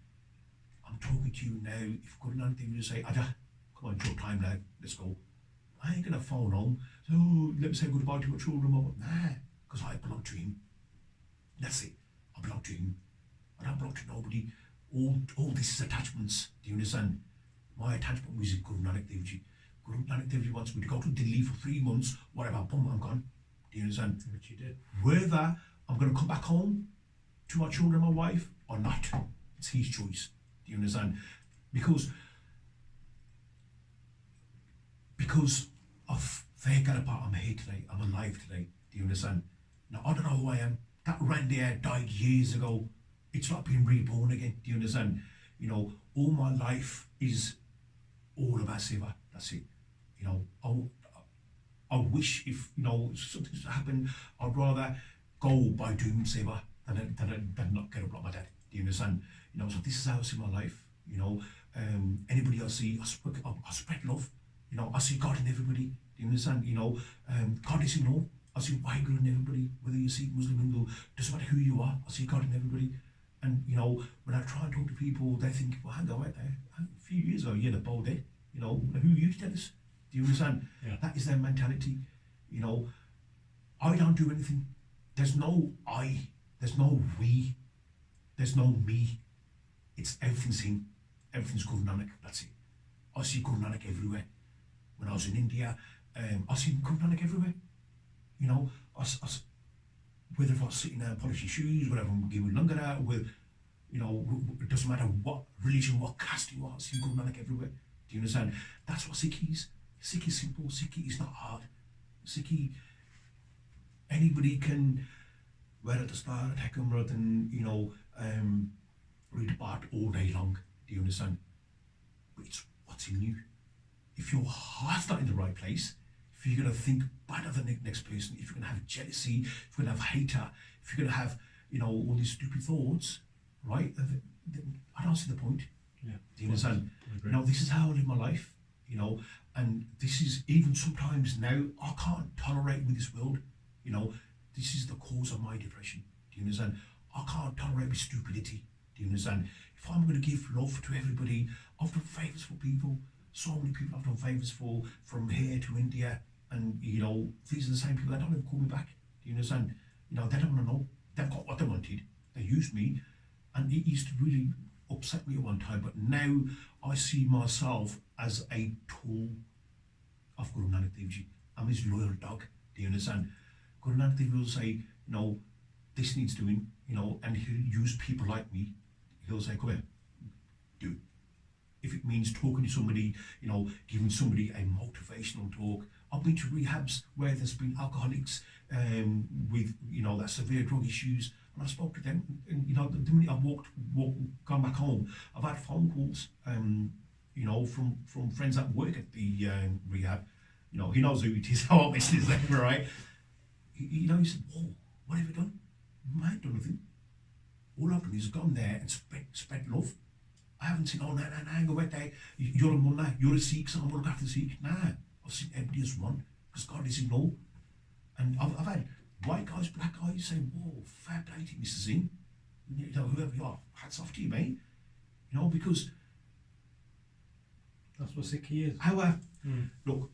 I'm talking to you now. If Guru Nanak Dev Ji say, Aja, come on, it's your time now, let's go. I ain't gonna phone home. So let me say goodbye to my children. Nah, because I belong to him. That's it. I belong to him. I don't belong to nobody. All this is attachments. Do you understand? My attachment was Guru Nanak Dev Ji. Guru Nanak Dev Ji wants me to go to Delhi for 3 months. Whatever, boom, I'm gone. Do you understand? Which you did. Whether I'm going to come back home to my children and my wife or not, it's his choice. Do you understand? Because of their God apart, I'm here today. I'm alive today. Do you understand? Now, I don't know who I am. That Randhir died years ago. It's like being reborn again. Do you understand? You know, all my life is all about Seva. That's it. You know, I wish if, you know, something's happened, I'd rather go by doing Seva than not get up like my dad. Do you understand? You know, so this is how I see my life. You know, anybody I see, I spread love. You know, I see God in everybody. Do you understand? You know, God is in all. I see Waheguru in everybody, whether you see Muslim, Hindu, doesn't matter who you are, I see God in everybody. And, you know, when I try and talk to people, they think, well, hang on, wait there. A few years ago, you're the bold dead. You know, who are you to tell us? Do you understand? Yeah. That is their mentality. You know, I don't do anything. There's no I. There's no we. There's no me. It's everything's him. Everything's Guru Nanak. That's it. I see Guru Nanak everywhere. When I was in India, I see Guru Nanak everywhere. You know, whether if I was sitting there polishing shoes, whatever I'm giving Langar out with, you know, it doesn't matter what religion, what caste you are, I see Guru Nanak everywhere. Do you understand? That's what Sikhi is. Sikhi is simple. Sikhi is not hard. Sikhi, anybody can wear at the start, attack Umrah, and, you know, read Bart all day long. Do you understand? But it's what's in you. if your heart's not in the right place, if you're going to think bad of the next person, if you're going to have jealousy, if you're going to have hater, if you're going to have, all these stupid thoughts, right? I don't see the point. Yeah. Do you understand? This is how I live my life, and this is even sometimes now I can't tolerate with this world, this is the cause of my depression. Do you understand? I can't tolerate with stupidity. Do you understand? If I'm going to give love to everybody, I've done favours for people. So many people I've done favours for, from here to India, and these are the same people that don't even call me back. Do you understand? They don't want to know. They've got what they wanted. They used me, and it used to really upset me at one time. But now I see myself as a tool of Guru Nanak Dev Ji. I'm his loyal dog. Do you understand? Guru Nanak Dev Ji will say, this needs doing, and he'll use people like me. He'll say, come here, do it. If it means talking to somebody, giving somebody a motivational talk. I've been to rehabs where there's been alcoholics with, that severe drug issues, and I spoke to them. And the minute I've gone back home, I've had phone calls, from friends that work at the rehab. He knows who it is. I won't mention his name, right? He said, "Whoa, what have you done?" I ain't done nothing. All I've done is gone there and spread love. I haven't said, "Oh, no, go back there. You're a mullah, you're a Sikh, so I'm going to look after the Sikh." Nah, I've seen everybody as one, because God is in all. And I've had white guys, black guys say, "Whoa, fair play to you, Mr. Singh. Whoever you are, hats off to you, mate." Because that's what Sikhi is. Look,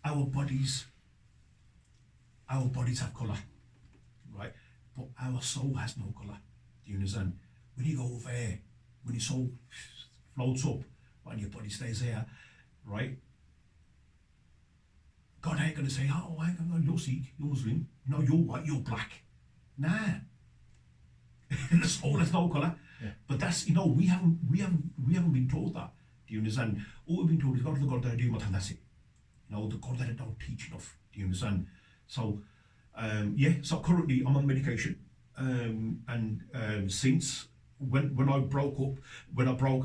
our bodies have colour, right? But our soul has no colour. Do you understand? When you go over there, when your soul floats up and your body stays there, right? God ain't going to say, "Oh, hang on, you're Sikh, you're Muslim. No, you're white, you're black." Nah. The soul has no colour. Yeah. But that's, we haven't been told that. Do you understand? All we've been told is God the God that I do, and that's it. The God that I don't teach enough. Do you understand? So, so currently I'm on medication. And since when I broke up,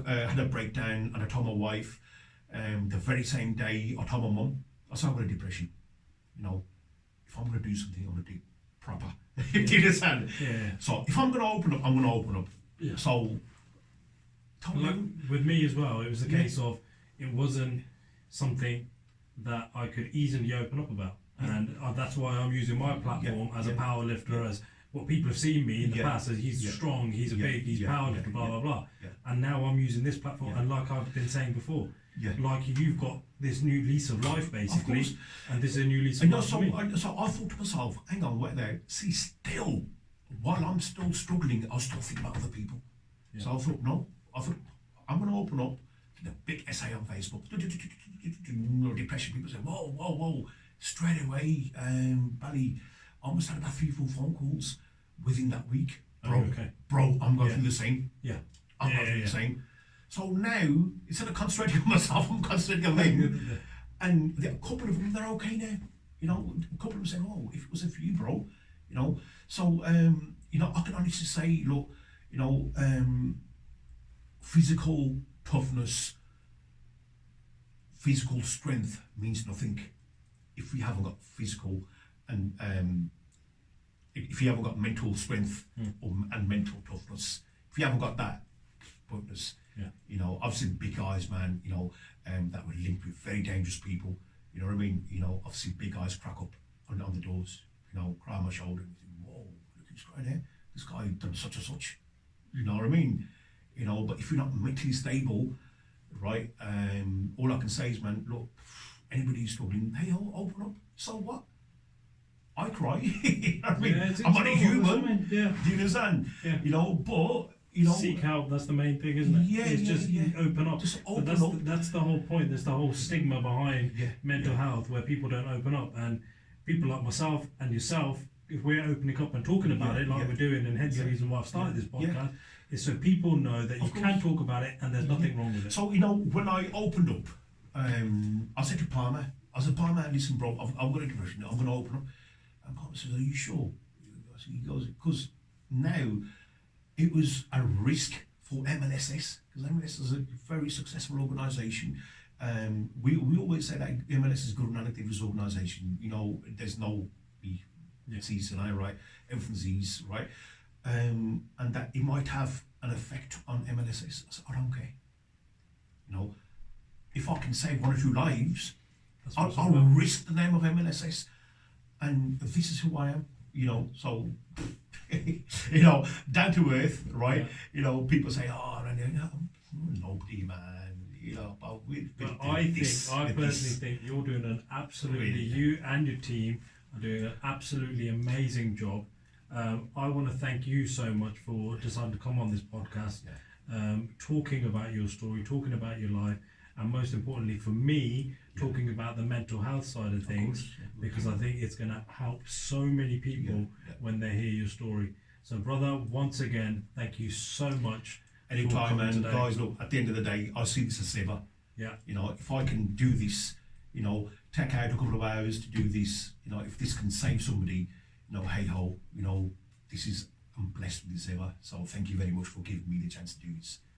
had a breakdown, and I told my wife, the very same day I told my mum, I said, "I've got a depression. If I'm going to do something, I'm going to do it proper." Do you understand? Yeah. So if I'm going to open up, I'm going to open up. Yeah. So, like with me as well, it was a case of, it wasn't something that I could easily open up about, and that's why I'm using my platform as a power lifter, as what people have seen me in the past as he's strong, he's a big, he's power lifter, blah blah blah. And now I'm using this platform, and like I've been saying before, like you've got this new lease of life basically, and this is a new lease of life for me. So I thought to myself, hang on, wait there, see, still, while I'm still struggling, I was still thinking about other people. Yeah. So I thought, I'm going to open up the big essay on Facebook. Depression, people say, whoa, straight away, Bally, I almost had about 3-4 phone calls within that week. Bro, I'm going through the same. I'm going through the same. So now, instead of concentrating on myself, I'm concentrating on them. And a couple of them, they're okay now. A couple of them say, "Oh, if it wasn't for you, bro." So, I can honestly say, look, physical toughness, physical strength means nothing if we haven't got physical and if you haven't got mental strength and mental toughness. If you haven't got that, pointless. I've seen big guys, man, that were linked with very dangerous people. You know what I mean? I've seen big guys crack up on the doors, cry on my shoulder and think, "Whoa, look at this guy there. This guy done such and such." You know what I mean? But if you're not mentally stable, right, all I can say is, man, look, anybody who's struggling, hey, open up. So what? I cry. You know what I mean? I'm not a human. Do you understand? But seek help. That's the main thing, isn't it? It's just open up. Just open up. up. That's the whole point. There's the whole stigma behind mental health, where people don't open up, and people like myself and yourself, if we're opening up and talking about it like we're doing, and hence the reason why I've started this podcast, is so people know that you can talk about it and there's nothing wrong with it. So when I opened up, I said to Palmer, "Palmer, listen, bro, I've got a depression. I'm going to open up." And Palmer says, "Are you sure?" He goes, "Because now it was a risk for MLSS, because MLS is a very successful organisation, We always say that MLS is a good non-activist organisation. You know, there's no C's and I, right? Everything's E's, right? And that it might have an effect on MLSs. I don't care. You know, if I can save 1 or 2 lives, I'll risk the name of MLSs. And this is who I am, you know, so, you know, down to earth, right? You know, people say, oh, nobody, man, you know, but I personally think you're doing an absolutely, you and your team are doing an absolutely amazing job. I want to thank you so much for deciding to come on this podcast, talking about your story, talking about your life, and most importantly for me, talking about the mental health side of things, because I think it's going to help so many people when they hear your story. So, brother, once again, thank you so much. Anytime, and guys, look, at the end of the day, I see this as Seva. Yeah. You know, if I can do this, you know, take out a couple of hours to do this, you know, if this can save somebody, you know, hey ho, you know, I'm blessed with this Seva. So thank you very much for giving me the chance to do this.